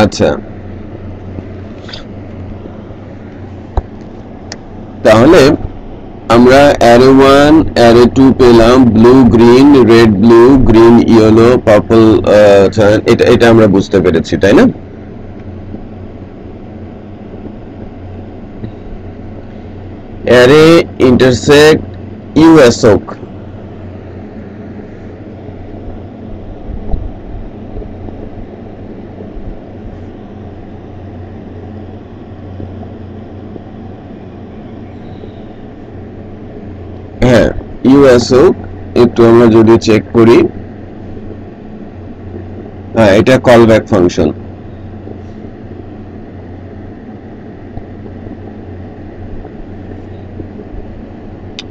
আচ্ছা, তাহলে আমরা অ্যারে 1 অ্যারে 2 পেলাম, blue green, red blue, green yellow, purple, এটা এটা আমরা বুঝতে পেরেছি, তাই না? অ্যারে ইন্টারসেক্ট ইউএসওক, হ্যাঁ ইউএসওক, একটু আমরা যদি চেক করি, হ্যাঁ এটা কলব্যাক ফাংশন।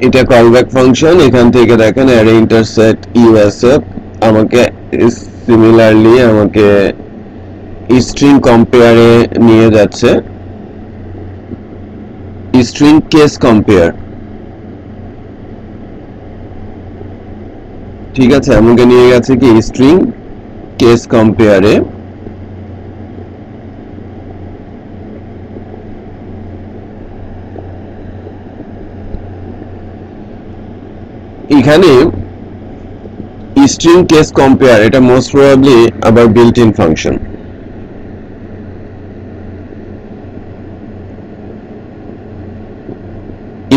এটা কলব্যাক ফাংশন। এখান থেকে দেখেন অ্যারে ইন্টারসেক্ট ইউএসএফ আমাকে সিমিলারলি আমাকে স্ট্রিং কম্পেয়ারে নিয়ে যাচ্ছে, স্ট্রিং কেস কম্পেয়ার, ঠিক আছে, আমাকে নিয়ে গেছে কি স্ট্রিং কেস কম্পেয়ারে। এখানে স্ট্রিং কেস কম্পেয়ার এটা মোস্ট প্রবাবলি আবার built in function.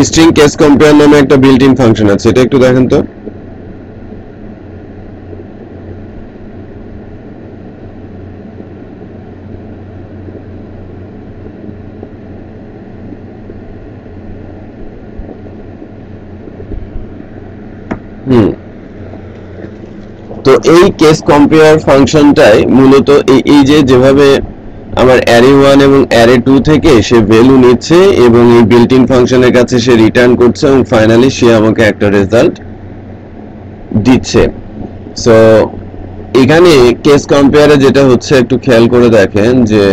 String case compare নামে একটা বিল্ট ইন ফাংশন আছে, এটা একটু দেখেন তো। তো এই কেস কম্পেয়ার ফাংশনটাই মূলত এই যে যেভাবে আমার অ্যারে 1 এবং অ্যারে 2 থেকে সে ভ্যালু নিচ্ছে এবং এই বিল্ট ইন ফাংশনের কাছে সে রিটার্ন করছে এবং ফাইনালি সে আমাকে একটা রেজাল্ট দিচ্ছে। সো এখানে কেস কম্পেয়ারে যেটা হচ্ছে একটু খেয়াল করে দেখেন যে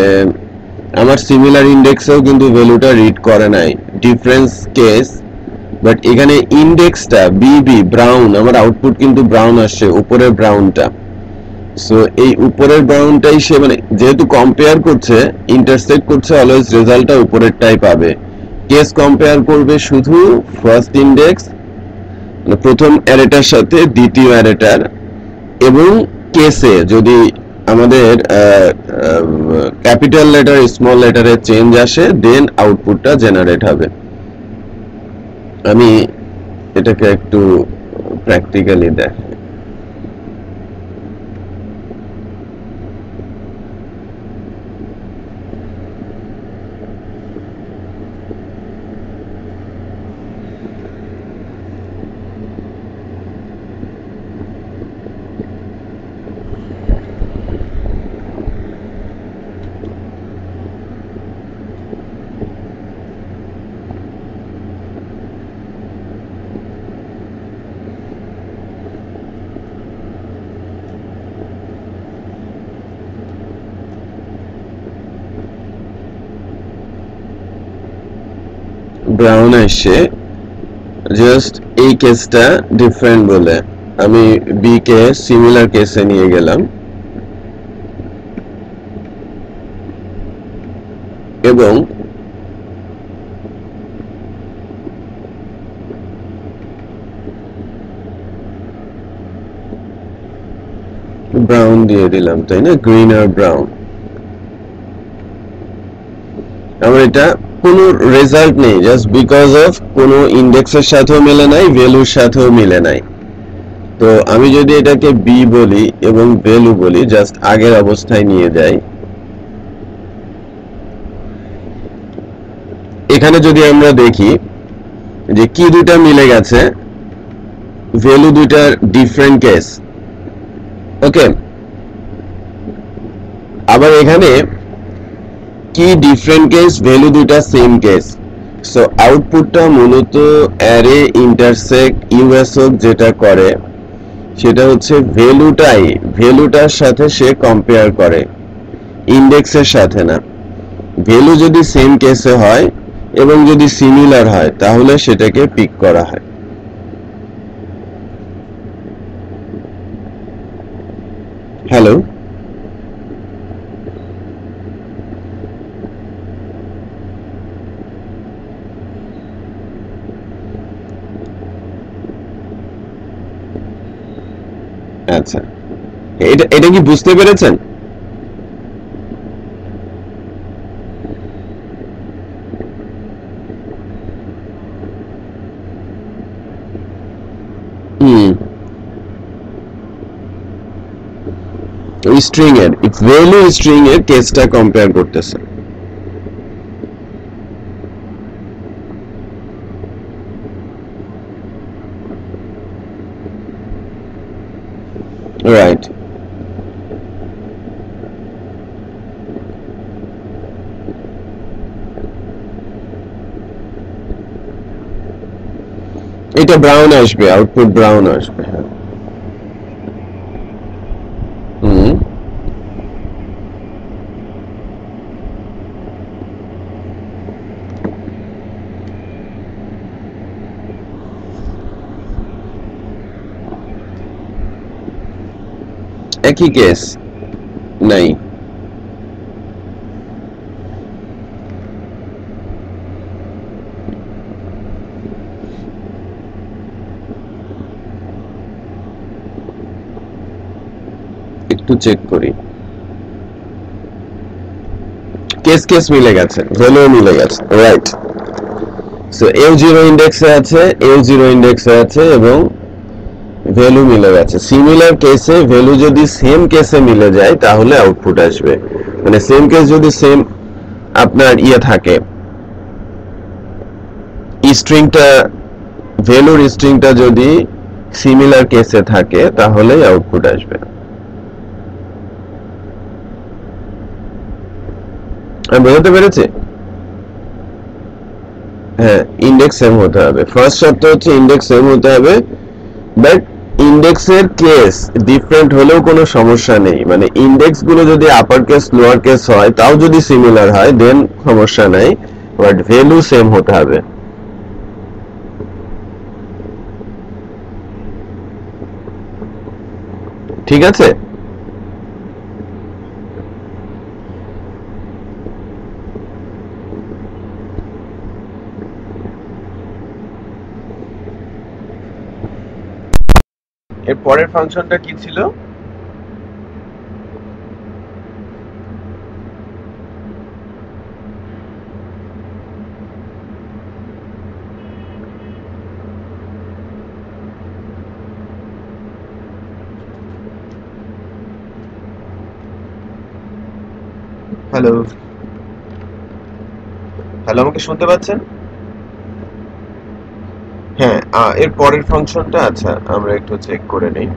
আমার সিমিলার ইন্ডেক্সেও কিন্তু ভ্যালুটা রিড করে নাই, ডিফারেন্স কেস, বাট এখানে ইন্ডেক্সটা বিবি ব্রাউন, আমার আউটপুট কিন্তু ব্রাউন আসছে, উপরের ব্রাউনটা। সো এই উপরের ব্রাউনটাই সে মানে যেহেতু কম্পেয়ার করছে, ইন্টারসেক্ট করছে, অলওয়েজ রেজাল্টটা উপরেরটাই পাবে। কেস কম্পেয়ার করবে শুধু ফার্স্ট ইন্ডেক্স মানে প্রথম অ্যারেটার সাথে দ্বিতীয় অ্যারেটার, এবং কেসে যদি আমাদের ক্যাপিটাল লেটার স্মল লেটারে চেঞ্জ আসে দেন আউটপুটটা জেনারেট হবে। আমি এটাকে একটু প্র্যাকটিক্যালি দেখ। ব্রাউন আসছে, জাস্ট এই কেসটা ডিফারেন্ট বলে আমি বি কে সিমিলার কেসে নিয়ে গেলাম এবং ব্রাউন দিয়ে দিলাম, তাই না, গ্রিন আর ব্রাউন। আমার এটা কোনো রেজাল্ট নেই, জাস্ট বিকজ অফ কোনো ইন্ডেক্সের সাথেও মিলে নাই, ভ্যালুর সাথেও মিলে নাই। তো আমি যদি এটাকে বি বলি এবং ভ্যালু বলি, জাস্ট আগের অবস্থায় নিয়ে যাই, এখানে যদি আমরা দেখি যে কি দুটা মিলে গেছে, ভ্যালু দুইটার ডিফারেন্ট কেস, ওকে। আবার এখানে কি ডিফারেন্ট কেস, ভ্যালু দুইটা সেম কেস। সো আউটপুটটা মূলত অ্যারে ইন্টারসেক্ট ইউএসওক যেটা করে সেটা হচ্ছে ভ্যালুটার সাথে সে কম্পেয়ার করে, ইন্ডেক্সের সাথে না। ভ্যালু যদি সেম কেসে হয় এবং যদি সিমিলার হয় তাহলে সেটাকে পিক করা হয়। হ্যালো, আচ্ছা, এটা এটা কি বুঝতে পেরেছেন? হুম, ওই স্ট্রিং এর ভ্যালু স্ট্রিং এর কেসটা কম্পেয়ার করতেছে। রাইট। এটা ব্রাউন আসবে, আউটপুট ব্রাউন আসবে। হ্যাঁ। হুম, একই কেস নাই। একটু চেক করি। কেস কেস মিলে গেছে, ভ্যালু মিলে গেছে। রাইট। সো এও জিরো ইন্ডেক্সে আছে, এও জিরো ইন্ডেক্সে আছে এবং ভ্যালু মিলে গেছে। সিমিলার কেসে ভ্যালু যদি সেম কেসে মিলে যায় তাহলে আউটপুট আসবে। মানে সেম কেস যদি সেম আপনার ইয়ে থাকে, স্ট্রিংটা ভ্যালুর স্ট্রিংটা যদি সিমিলার কেসে থাকে তাহলেই আউটপুট আসবে। আমি বোঝাতে পেরেছি? হ্যাঁ, ইন্ডেক্স সেম হতে হবে। ফার্স্ট শর্ত হচ্ছে ইন্ডেক্স সেম হতে হবে, বাট ইন্ডেক্সের কেস ডিফারেন্ট হলেও কোনো সমস্যা নেই। মানে ইন্ডেক্স গুলো যদি আপার কেস লোয়ার কেস হয় তাও যদি সিমিলার হয় দেন সমস্যা নাই, বাট ভ্যালু সেম হতে হবে। ঠিক আছে? এর পরের ফাংশনটা কি ছিল? হ্যালো, হ্যালো, আমাকে শুনতে পাচ্ছেন? হ্যাঁ, এর পরের ফাংশনটা আচ্ছা আমরা একটু চেক করে নেই।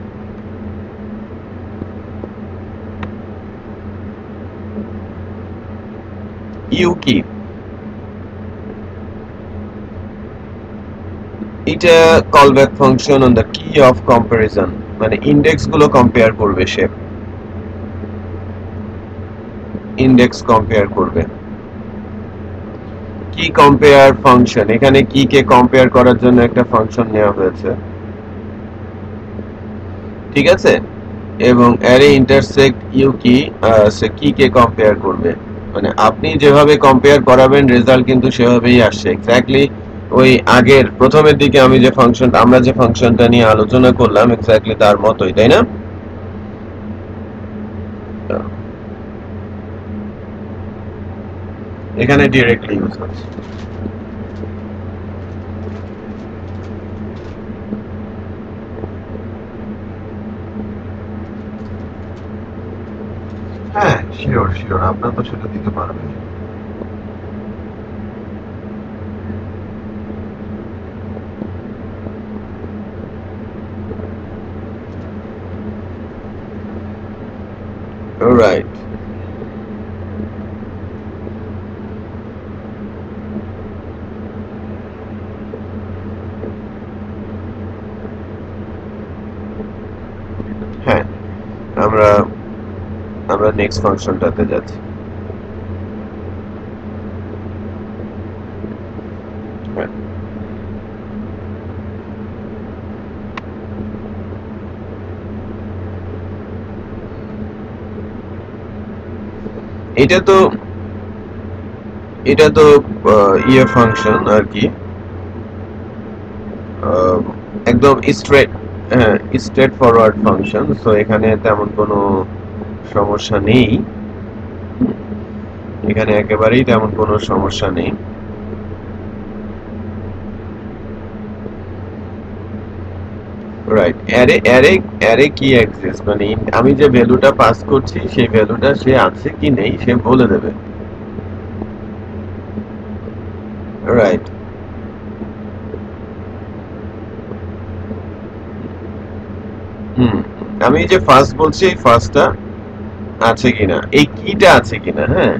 ইউ কি? এটা কলব্যাক ফাংশন অন দ্য কি অফ কম্পারিজন, মানে ইন্ডেক্স গুলো কম্পেয়ার করবে সে, ইন্ডেক্স কম্পেয়ার করবে। কি কম্পেয়ার ফাংশন, এখানে কি কে কম্পেয়ার করার জন্য একটা ফাংশন নেওয়া হয়েছে, ঠিক আছে? এবং অ্যারে ইন্টারসেক্ট ইউ কি সে কি কে কম্পেয়ার করবে। মানে আপনি যেভাবে কম্পেয়ার করাবেন রেজাল্ট কিন্তু সেভাবেই আসছে এক্স্যাক্টলি। ওই আগের প্রথমের দিকে আমি যে ফাংশন আমরা যে ফাংশনটা নিয়ে আলোচনা করলাম এক্স্যাক্টলি তার মতোই, তাই না? এখানে ডিরেক্টলি ইউজ হচ্ছে। হ্যাঁ, শিওর শিওর, আপনার তো সেটা দিতে পারবেন। রাইট। হ্যাঁ, আমরা আমরা নেক্সট ফাংশনটাতে যাচ্ছি। হ্যাঁ, এটা তো এটা তো ইয়ে ফাংশন আর কি, একদম স্ট্রেট হ্যাঁ, স্ট্রেট ফরওয়ার্ড ফাংশন, সো এখানে তেমন কোনো সমস্যা নেই, এখানে একেবারেই তেমন কোনো সমস্যা নেই। রাইট, অ্যারে অ্যারে অ্যারে কি এক্সিস্ট, মানে আমি যে ভ্যালুটা পাস করছি সেই ভ্যালুটা সে আছে কি নেই সে বলে দেবে। রাইট। হুম, আমি যে ফার্স্ট বলছি এই ফার্স্টটা আছে কিনা, এই কিটা আছে কিনা। হ্যাঁ,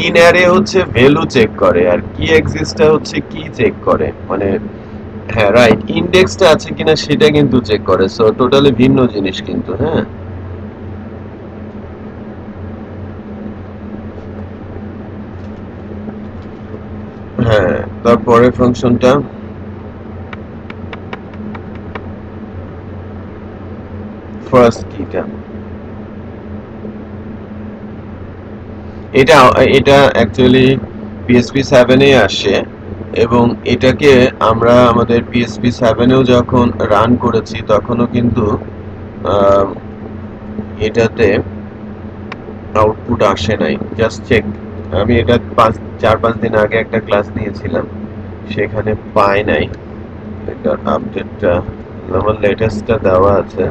ইন অ্যারে হচ্ছে ভ্যালু চেক করে, আর কি এক্সিস্টটা হচ্ছে কি চেক করে, মানে হ্যাঁ রাইট, ইন্ডেক্সটা আছে কিনা সেটা কিন্তু চেক করে, সো টোটালি ভিন্ন জিনিস কিন্তু। হ্যাঁ, হ্যাঁ, তারপরে ফাংশনটা ফার্স্ট কিটা, এটা এটা অ্যাকচুয়ালি পিএসপি 7 এ আসে, এবং এটাকে আমরা আমাদের পিএসপি 7 এও যখন রান করেছি তখনও কিন্তু আহ, এটাতে আউটপুট আসে নাই, জাস্ট চেক। আমি এটা 4-5 দিন আগে একটা ক্লাস নিয়েছিলাম, সেখানে পাই নাই। এটার আপডেটটা আমার লেটেস্টটা দেওয়া আছে।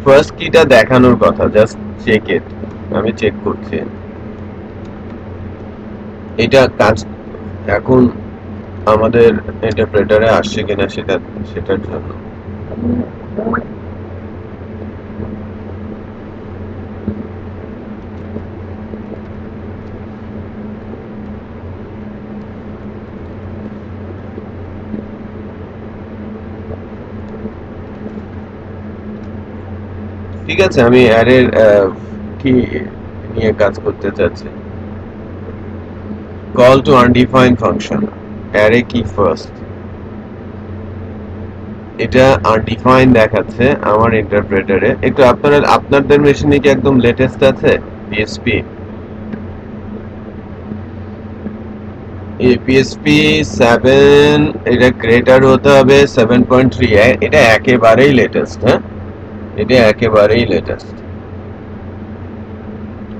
ফার্স্ট কিটা দেখানোর কথা, জাস্ট চেক ইট, আমি চেক করছি এটা কাজ এখন আমাদের ইন্টারপ্রেটারে আসছে কিনা সেটার জন্য। ঠিক আছে, আমি অ্যারের কি নিয়ে কাজ করতে চাচ্ছি, call to undefined function, array key first, এটা আনডিফাইন্ড দেখাচ্ছে আমার ইন্টারপ্রেটারে। একটু আপনারা আপনাদের মেশিনে কি একদম লেটেস্ট আছে পিএসপি? এই পিএসপি 7 এটা গ্রেটার হতে হবে 7.3, এটা একেবারেই লেটেস্ট। হ্যাঁ, এটা একেবারেই লেটেস্ট।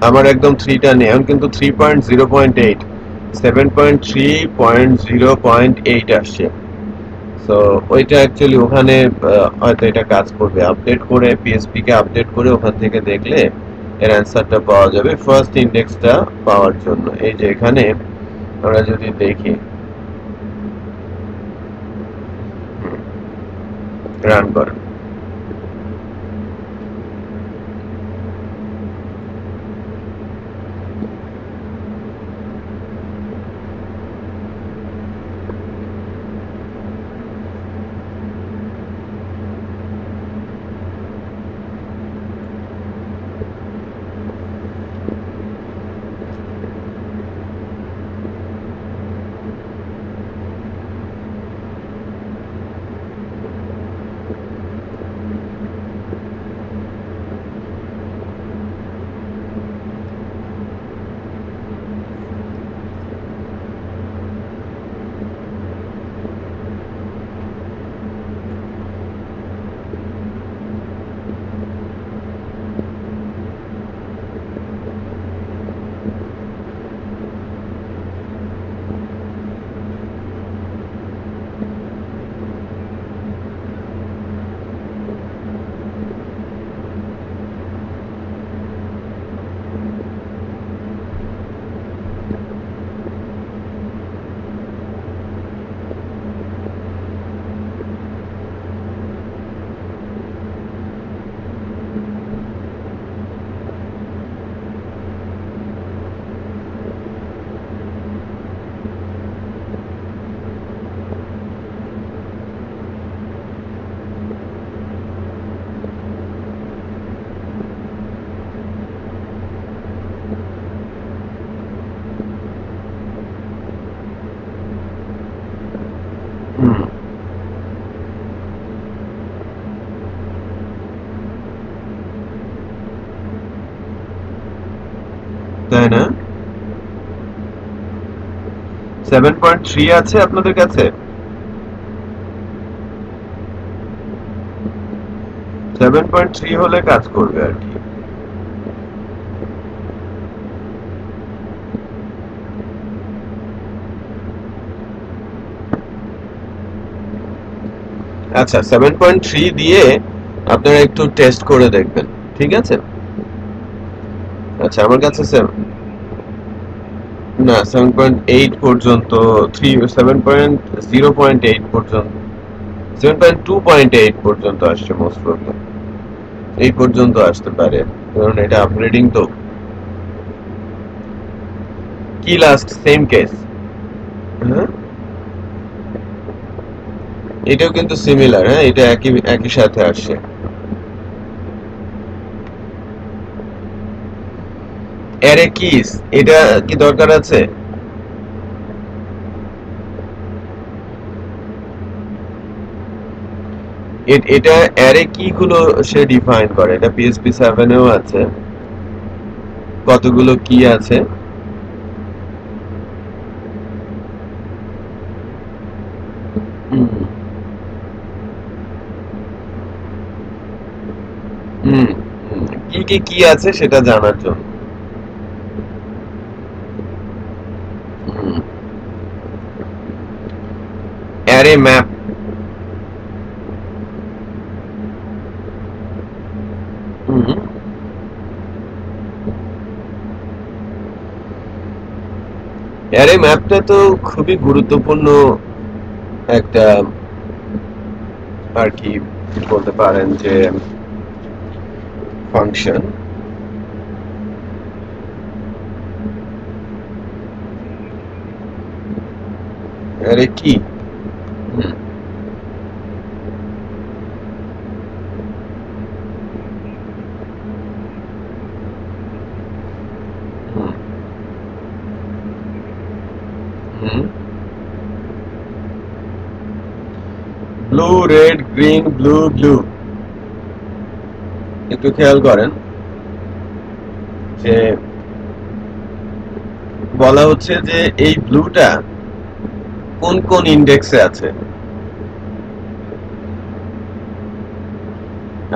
আমার একদম 3টা নেই, এখন কিন্তু 3.0.8, 7.3.0.8 আসছে। সো ওইটা অ্যাকচুয়ালি ওখানে হয়তো এটা কাজ করবে, আপডেট করে পিএসপি কে আপডেট করে ওখান থেকে দেখলে এর অ্যান্সারটা পাওয়া যাবে ফার্স্ট ইন্ডেক্সটা পাওয়ার জন্য। এই যে এখানে আমরা যদি দেখি, রান করেন, তাই না? 7.3 আছে আপনাদের কাছে? 7.3 হলে কাজ করবে আর কি। আচ্ছা, 7.3 দিয়ে আপনারা একটু টেস্ট করে দেখবেন, ঠিক আছে? আচ্ছা, আমার কাছে না, 7.8 পর্যন্ত, 7.0.8 পর্যন্ত, 7.2.8 পর্যন্ত আসছে মোস্ট প্রবলেম। এই পর্যন্ত আসতে পারে, কারণ এটা আপগ্রেডিং তো। কি লাস্ট সেম কেস? হ্যাঁ, এটাও কিন্তু সিমিলার। হ্যাঁ, এটা একই একই সাথে আসছে। অ্যারে কিস, এটা কি দরকার আছে? এটা অ্যারে কি গুলো সে ডিফাইন করে, এটা পিএসপি 7 এও আছে। কতগুলো কি আছে? হুম হুম কি কি কি আছে সেটা জানার জন্য। হুম, অ্যারে ম্যাপ। হুম, অ্যারে ম্যাপটা তো খুবই গুরুত্বপূর্ণ একটা আর কি বলতে পারেন যে ফাংশন। অ্যারে কি? Hmm hmm hmm blue red green blue blue, একটু খেয়াল করেন যে বলা হচ্ছে যে এই ব্লুটা কোন কোন ইন্ডেক্সে আছে।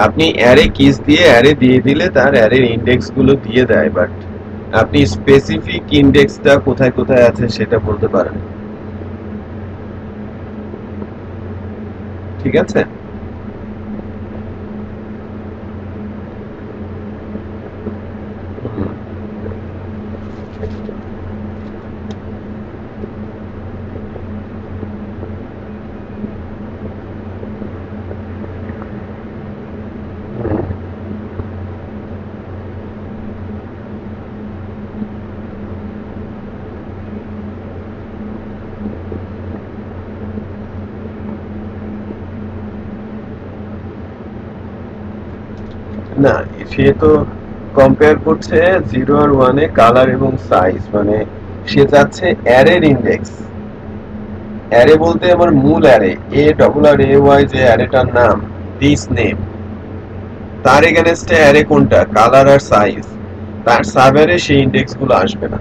আপনি অ্যারে কিস দিয়ে অ্যারে দিয়ে দিলে তার অ্যারের ইন্ডেক্স গুলো দিয়ে দেয়, বাট আপনি স্পেসিফিক ইন্ডেক্সটা কোথায় কোথায় আছে সেটা বলতে পারেন। ঠিক আছে? হুম। না, সে তো কম্পেয়ার করছে জিরো আর ওয়ানে কালার এবং সাইজ, মানে সে চাচ্ছে অ্যারের ইন্ডেক্স। অ্যারে বলতে আমার মূল array, A double R A Y, যে অ্যারেটার নাম, দিস নেম, তার এগেনস্টে অ্যারে কোনটা, কালার আর সাইজ। তার সার্ভারে সেই ইন্ডেক্স গুলো আসবে না।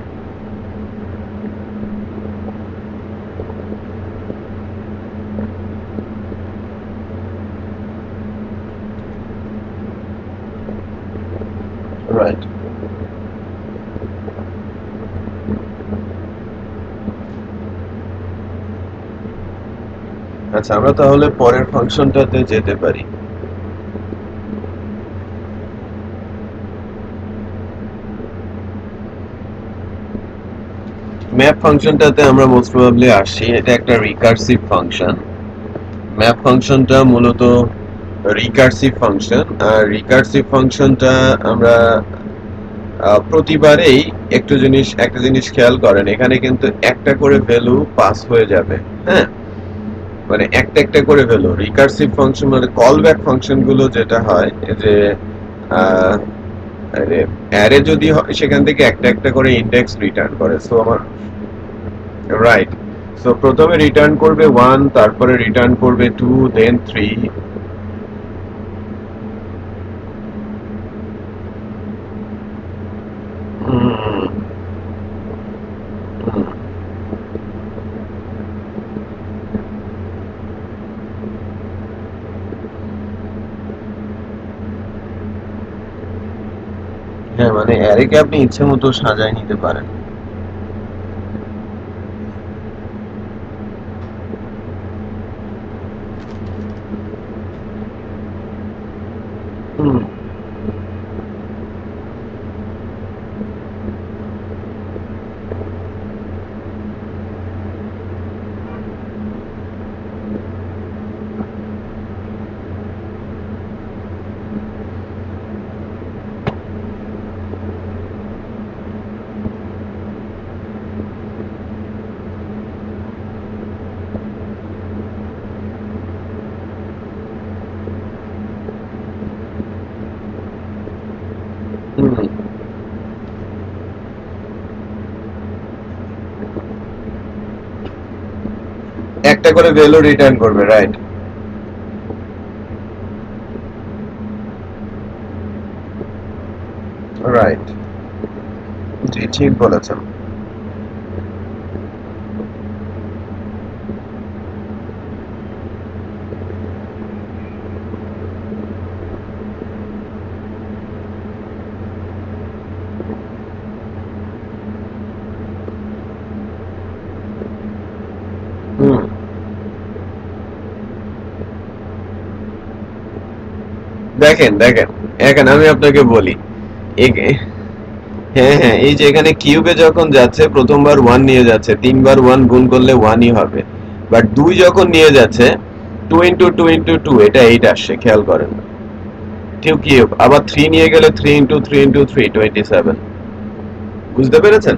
রাইট। আচ্ছা, আমরা তাহলে পরের ফাংশনটাতে যেতে পারি। ম্যাপ ফাংশনটাতে আমরা মোস্ট প্রবাবলি আসছি। এটা একটা রিকার্সিভ ফাংশন। ম্যাপ ফাংশনটা মূলত রিকার্সিভ ফাংশন, আর রিকার্সিভ ফাংশনটা আমরা প্রতিবারেই একটা জিনিস খেয়াল করেন, এখানে কিন্তু একটা করে ভ্যালু পাস হয়ে যাবে। হ্যাঁ, মানে একটা একটা করে ভ্যালু রিকার্সিভ ফাংশন, মানে কল ব্যাক ফাংশন গুলো যেটা হয় যে অ্যারে যদি হয় সেখান থেকে একটা একটা করে ইন্ডেক্স রিটার্ন করে। সো আমার রাইট, সো প্রথমে রিটার্ন করবে 1, তারপরে রিটার্ন করবে 2, দেন 3। হ্যাঁ, মানে অ্যারেকে আপনি ইচ্ছে মতো সাজায় নিতে পারেন। হুম হুম একটা করে ভ্যালু রিটার্ন করবে, রাইট? রাইট, জি ঠিক বলেছেন। হুম দেখেন দেখেন এখন আমি আপনাকে বলি, হ্যাঁ হ্যাঁ, এই যে এখানে কিউবে যখন যাচ্ছে প্রথমবার ওয়ান নিয়ে যাচ্ছে, তিনবার ওয়ান গুণ করলে ওয়ানই হবে। বাট দুই যখন নিয়ে যাচ্ছে, two into two into two, এটা এইট আসছে, খেয়াল করেন। টু কিউব, আবার থ্রি নিয়ে গেলে থ্রি ইন্টু থ্রি 27। বুঝতে পেরেছেন?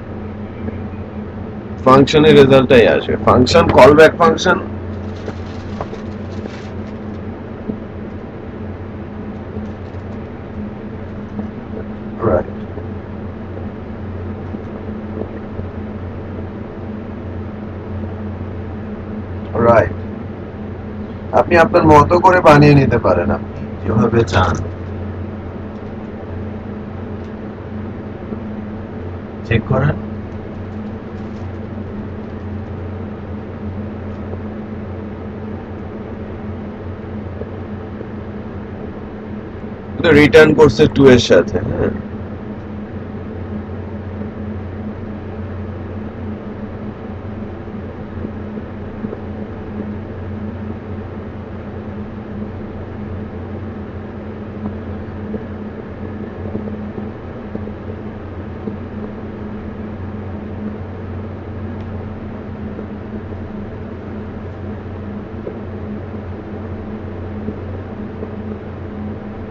ফাংশনের রেজাল্টটাই আসে, function call back function. Right right, আপনি আপনার মতো করে বানিয়ে নিতে পারেন, আপনি যেভাবে চান। চেক করেন। রিটার্ন করছে টু এর সাথে, হ্যাঁ।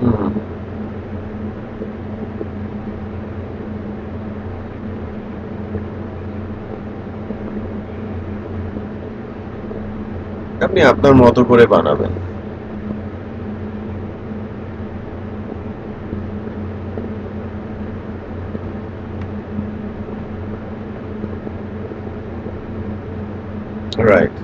হুম, আপনি আপনার মতো করে বানাবেন। রাইট।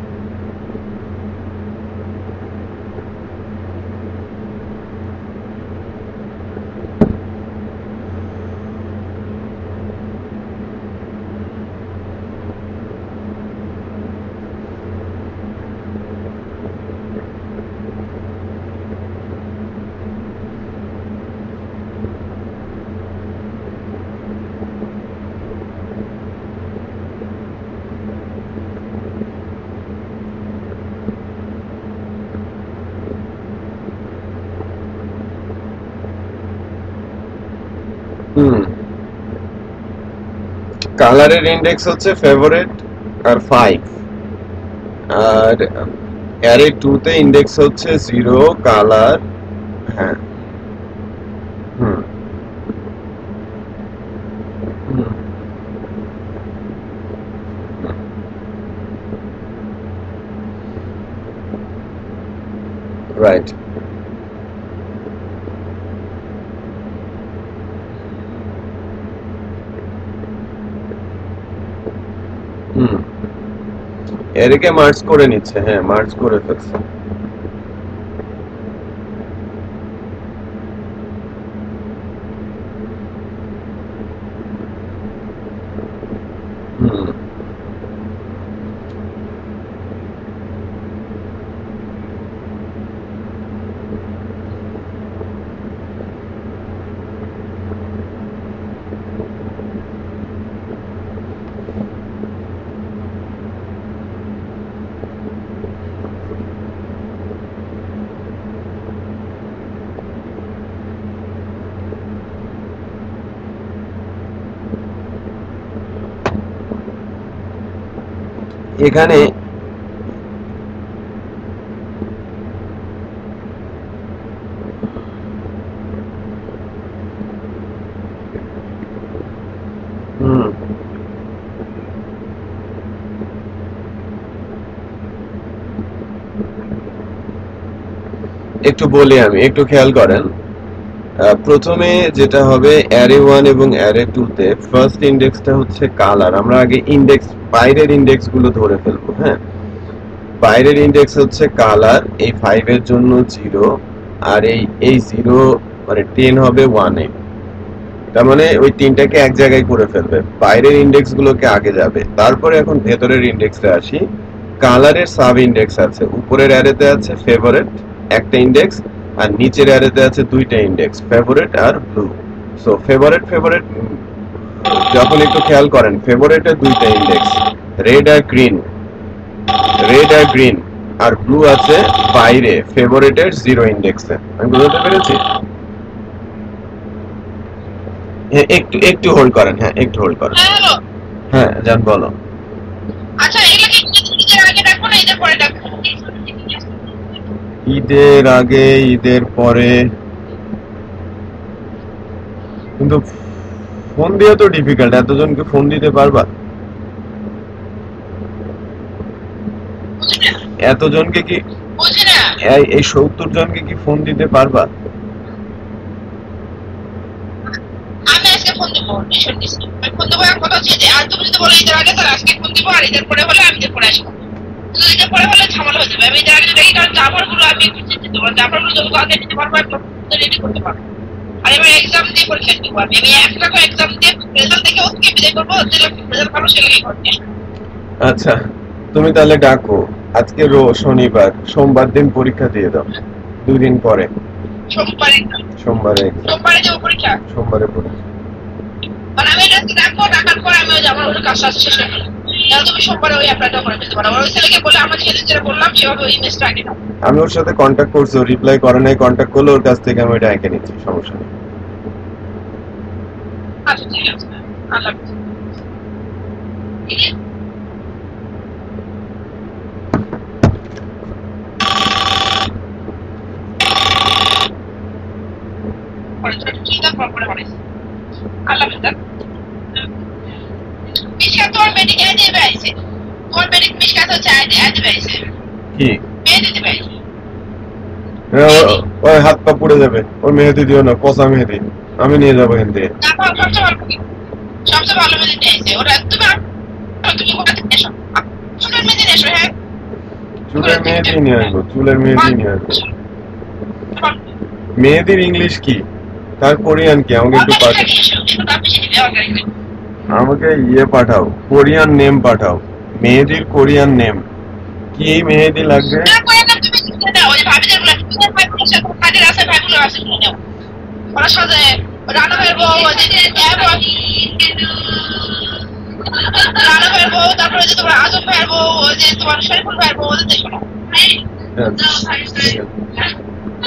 হুম, কালারের ইন্ডেক্স হচ্ছে ফেভারিট আর 5, আর অ্যারে 2 তে ইন্ডেক্স হচ্ছে 0 কালার। হ্যাঁ। হুম হুম, রাইট। হুম, অ্যারেকে মার্জ করে নিচ্ছে, হ্যাঁ মার্জ করে ফেলছে। হুম এখানে একটু বলি, আমি একটু খেয়াল করেন। প্রথমে যেটা হবে অ্যারে 1 এবং অ্যারে 2 তে ফার্স্ট ইন্ডেক্সটা হচ্ছে কালার। আমরা আগে ইন্ডেক্স, বাইরের ইন্ডেক্স গুলো ধরে ফেলবো। হ্যাঁ, বাইরের ইন্ডেক্স হচ্ছে কালার, এই 5 এর জন্য 0, আর এই 0 মানে 10 হবে 1 এ। তার মানে ওই তিনটাকে এক জায়গায় করে ফেলবে, বাইরের ইন্ডেক্স গুলোকে আগে যাবে। তারপরে এখন ভেতরের ইন্ডেক্সে আসি। কালারের সাব ইন্ডেক্স আছে, উপরের অ্যারেতে আছে ফেভারিট একটা ইন্ডেক্স, আর নিচের অ্যারেতে আছে দুইটা ইন্ডেক্স, ফেভারিট আর ব্লু। সো ফেভারিট যখন একটু খেয়াল করেন, ফেভারিটের দুইটা ইন্ডেক্স, রেড আর গ্রিন, আর ব্লু আছে বাইরে ফেভারিটের 0 ইন্ডেক্সে। আমি বুঝতে পেরেছি? হ্যাঁ, একটু হোল্ড করেন। হ্যাঁ, একটু হোল্ড করেন। হ্যাঁ জান, বলো। আচ্ছা, এগুলো কি ঈদের আগে ডাকবো না ঈদের পরে ডাকবো? ঈদের আগে, ঈদের পরে, কিন্তু ফোন দিয়ে তো ডিফিকাল্ট। এতজনকে ফোন দিতে পারবা? এতজনকে কি, এই 70 জনকে কি ফোন দিতে পারবা? আমি আজকে ফোন দেবো, নিশ্চয় দিচ্ছি আমি ফোন দেবো। এক কথা হচ্ছে যে আর তুমি যদি বলো ঈদের আগে, তাহলে আজকে ফোন দিব, আর ঈদের পরে হলে আমি ঈদের পরে আসবো। কিন্তু ঈদের পরে হলে ঝামেলা হয়ে যাবে। আমি ঈদের আগে দেখি, কারণ জাফর গুলো আমি একটু চিন্তিত, কারণ জাফর গুলো যত আগে নিতে পারবো আমি রেডি করতে পারবো। আর এবার এক্সাম দিয়ে পরীক্ষা দিব আমি। আমি 1 লাখ এক্সাম দিয়ে রেজাল্ট দেখে ওকে বিদায় করবো, যে রেজাল্ট ভালো সে লেগে করতে। আচ্ছা, তুমি তাহলে ডাকো। আজকে শনিবার, সোমবার দিন পরীক্ষা দিয়ে দাও, 2 দিন পরে। সোমবারে দেবো পরীক্ষা। সোমবারে পরীক্ষা। মানে আমি এটা ডাকবো, ডাকার পর আমি আমার ওই কাজটা শেষ হয়ে গেল। তুমি সোমবারে ওই অ্যাপ্লাইটা করে ফেলতে পারো। ওই ছেলেকে বলে আমার যেদিন যেটা বললাম সেভাবে ওই ইমেজটা আগে নাও। আমি ওর সাথে কন্ট্যাক্ট করছি, ও রিপ্লাই করে নাই। কন্ট্যাক্ট করলে ওর কাছ থেকে আমি এটা এঁকে নিচ্ছি, সমস্যা নেই। আচ্ছা ঠিক আছে, আল্লাহ হাফেজ। আল্লাহ হাফেজ। মিশকা তোর মেডিক আইডি পাইছে, তোর মেডিক মিশকা তো আইডি পাইছে কি মেহেদি দিবে? ওই হাত পা পুড়ে যাবে, ওই মেহেদি দিও না, পচা মেহেদি। আমি নিয়ে যাবো এখান থেকে। সবচেয়ে ভালো মেহেদি নিয়ে আইছে ওরা। তুমি কোথা থেকে এসো? চুলের মেহেদি এসো। হ্যাঁ, চুলের মেহেদি নিয়ে আসবো, চুলের মেহেদি নিয়ে আসবো। মেহেদির ইংলিশ কি, তার কোরিয়ান কি? আমাকে একটু পাঠাও, আমাকে ইয়ে পাঠাও, কোরিয়ান নেম পাঠাও, মেহেদির কোরিয়ান নেম কি? মেহেদি লাগবে।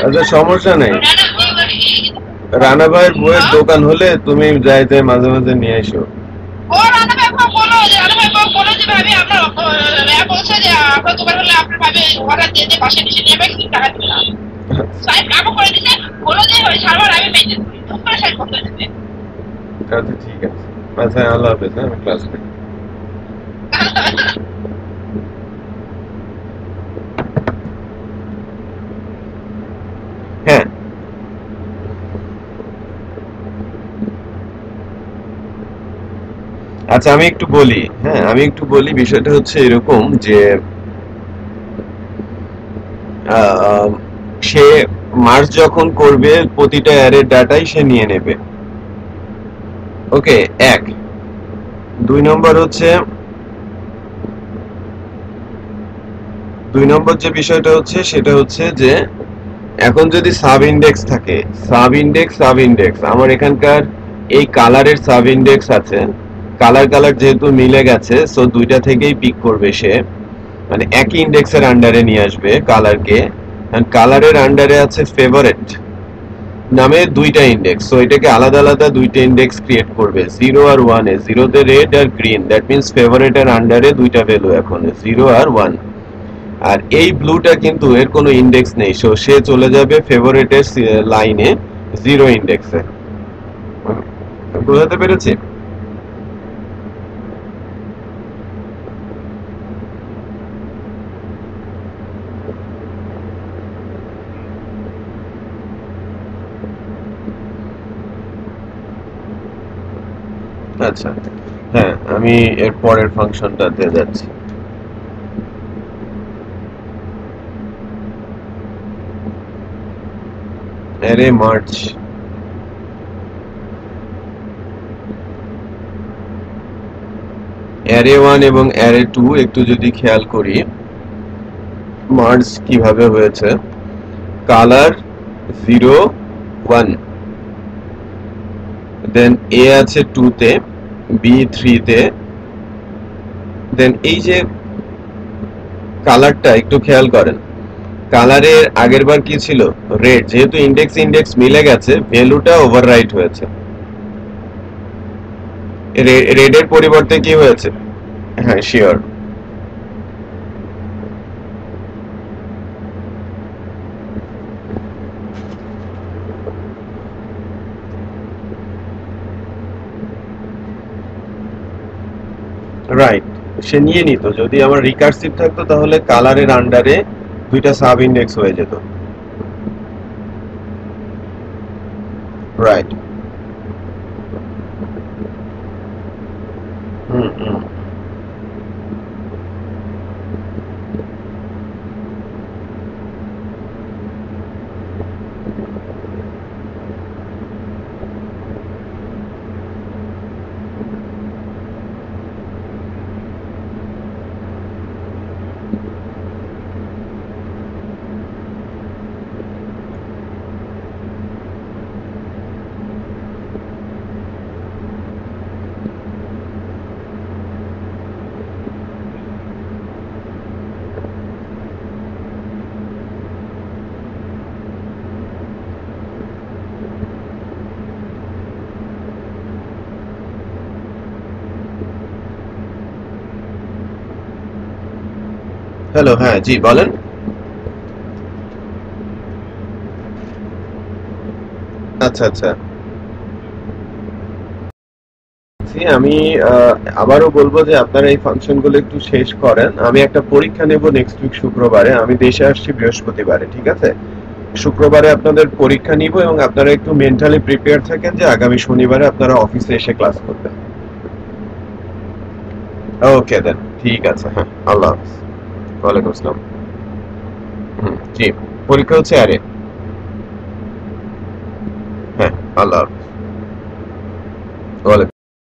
আচ্ছা, সমস্যা নেই। রানা ভাইয়ের বইয়ের দোকান হলে তুমি যাই মাঝে মাঝে নিয়ে এসো। আচ্ছা ঠিক আছে, আচ্ছা আল্লাহ হাফেজ। আমি ক্লাস করি। হ্যাঁ, আচ্ছা আমি একটু বলি। হ্যাঁ, আমি একটু বলি। বিষয়টা হচ্ছে এরকম যে সে মার্জ যখন করবে, প্রতিটা অ্যারের ডাটাই সে নিয়ে নেবে। ওকে, 1। 2 নম্বর হচ্ছে, 2 নম্বর যে বিষয়টা হচ্ছে সেটা হচ্ছে যে এখন যদি সাব ইন্ডেক্স থাকে, সাব ইন্ডেক্স আমার এখানকার এই কালারের সাব ইন্ডেক্স আছে, কালার যেহেতু মিলে গেছে, সো দুইটা থেকেই পিক করবে সে, মানে একই ইন্ডেক্সের আন্ডারে নিয়ে আসবে কালারকে। কালারের আন্ডারে আছে ফেভারিট, নামে দুইটা ইন্ডেক্স, সো এটাকে আলাদা আলাদা দুইটা ইন্ডেক্স ক্রিয়েট করবে, 0 আর 1 এ। 0 তে রেড আর গ্রিন, দ্যাট মিন্স ফেভারিট এর আন্ডারে দুইটা ভ্যালু এখন 0 আর 1। আর এই ব্লুটা কিন্তু এর কোনো ইন্ডেক্স নেই, সো সে চলে যাবে ফেভারিটের লাইনে 0 ইন্ডেক্সে। বুঝাতে পেরেছি? আচ্ছা, হ্যাঁ, আমি এর পরের ফাংশনটাতে যাচ্ছি। অ্যারে মার্চ, অ্যারে 1 এবং অ্যারে 2 একটু যদি খেয়াল করি মার্জ কিভাবে হয়েছে। কালার 0 1, দেন এ আছে 2 তে, বি 3 তে, দেন এই যে কালারটা একটু খেয়াল করেন, কালারের আগের বার কি ছিল? রেড। যেহেতু ইন্ডেক্স ইন্ডেক্স মিলে গেছে, ভ্যালুটা ওভাররাইট হয়েছে। রেডের পরিবর্তে কি হয়েছে? হ্যাঁ, শিওর। রাইট, সে নিয়ে নিত। যদি আমার রিকার্সিভ থাকতো তাহলে কালারের আন্ডারে দুইটা সাব ইন্ডেক্স হয়ে যেত। রাইট। হুম হুম। হ্যালো, হ্যাঁ জি বলেন। আচ্ছা আচ্ছা, আমি আবারও বলবো যে আপনারা এই ফাংশনগুলো একটু শেষ করেন। আমি একটা পরীক্ষা নেব নেক্সট উইক শুক্রবারে, আমি দেশে আসছি বৃহস্পতিবারে, ঠিক আছে? শুক্রবারে আপনাদের পরীক্ষা নিব এবং আপনারা একটু মেন্টালি প্রিপেয়ার থাকেন যে আগামী শনিবারে আপনারা অফিসে এসে ক্লাস করবেন। ওকে দেন, ঠিক আছে, হ্যাঁ, আল্লাহ হাফিজ। ওয়ালাইকুম আসসালাম। হুম, জি, পরীক্ষা হচ্ছে আরে। হ্যাঁ, আল্লাহ হাফিজ। ওয়ালাইকুম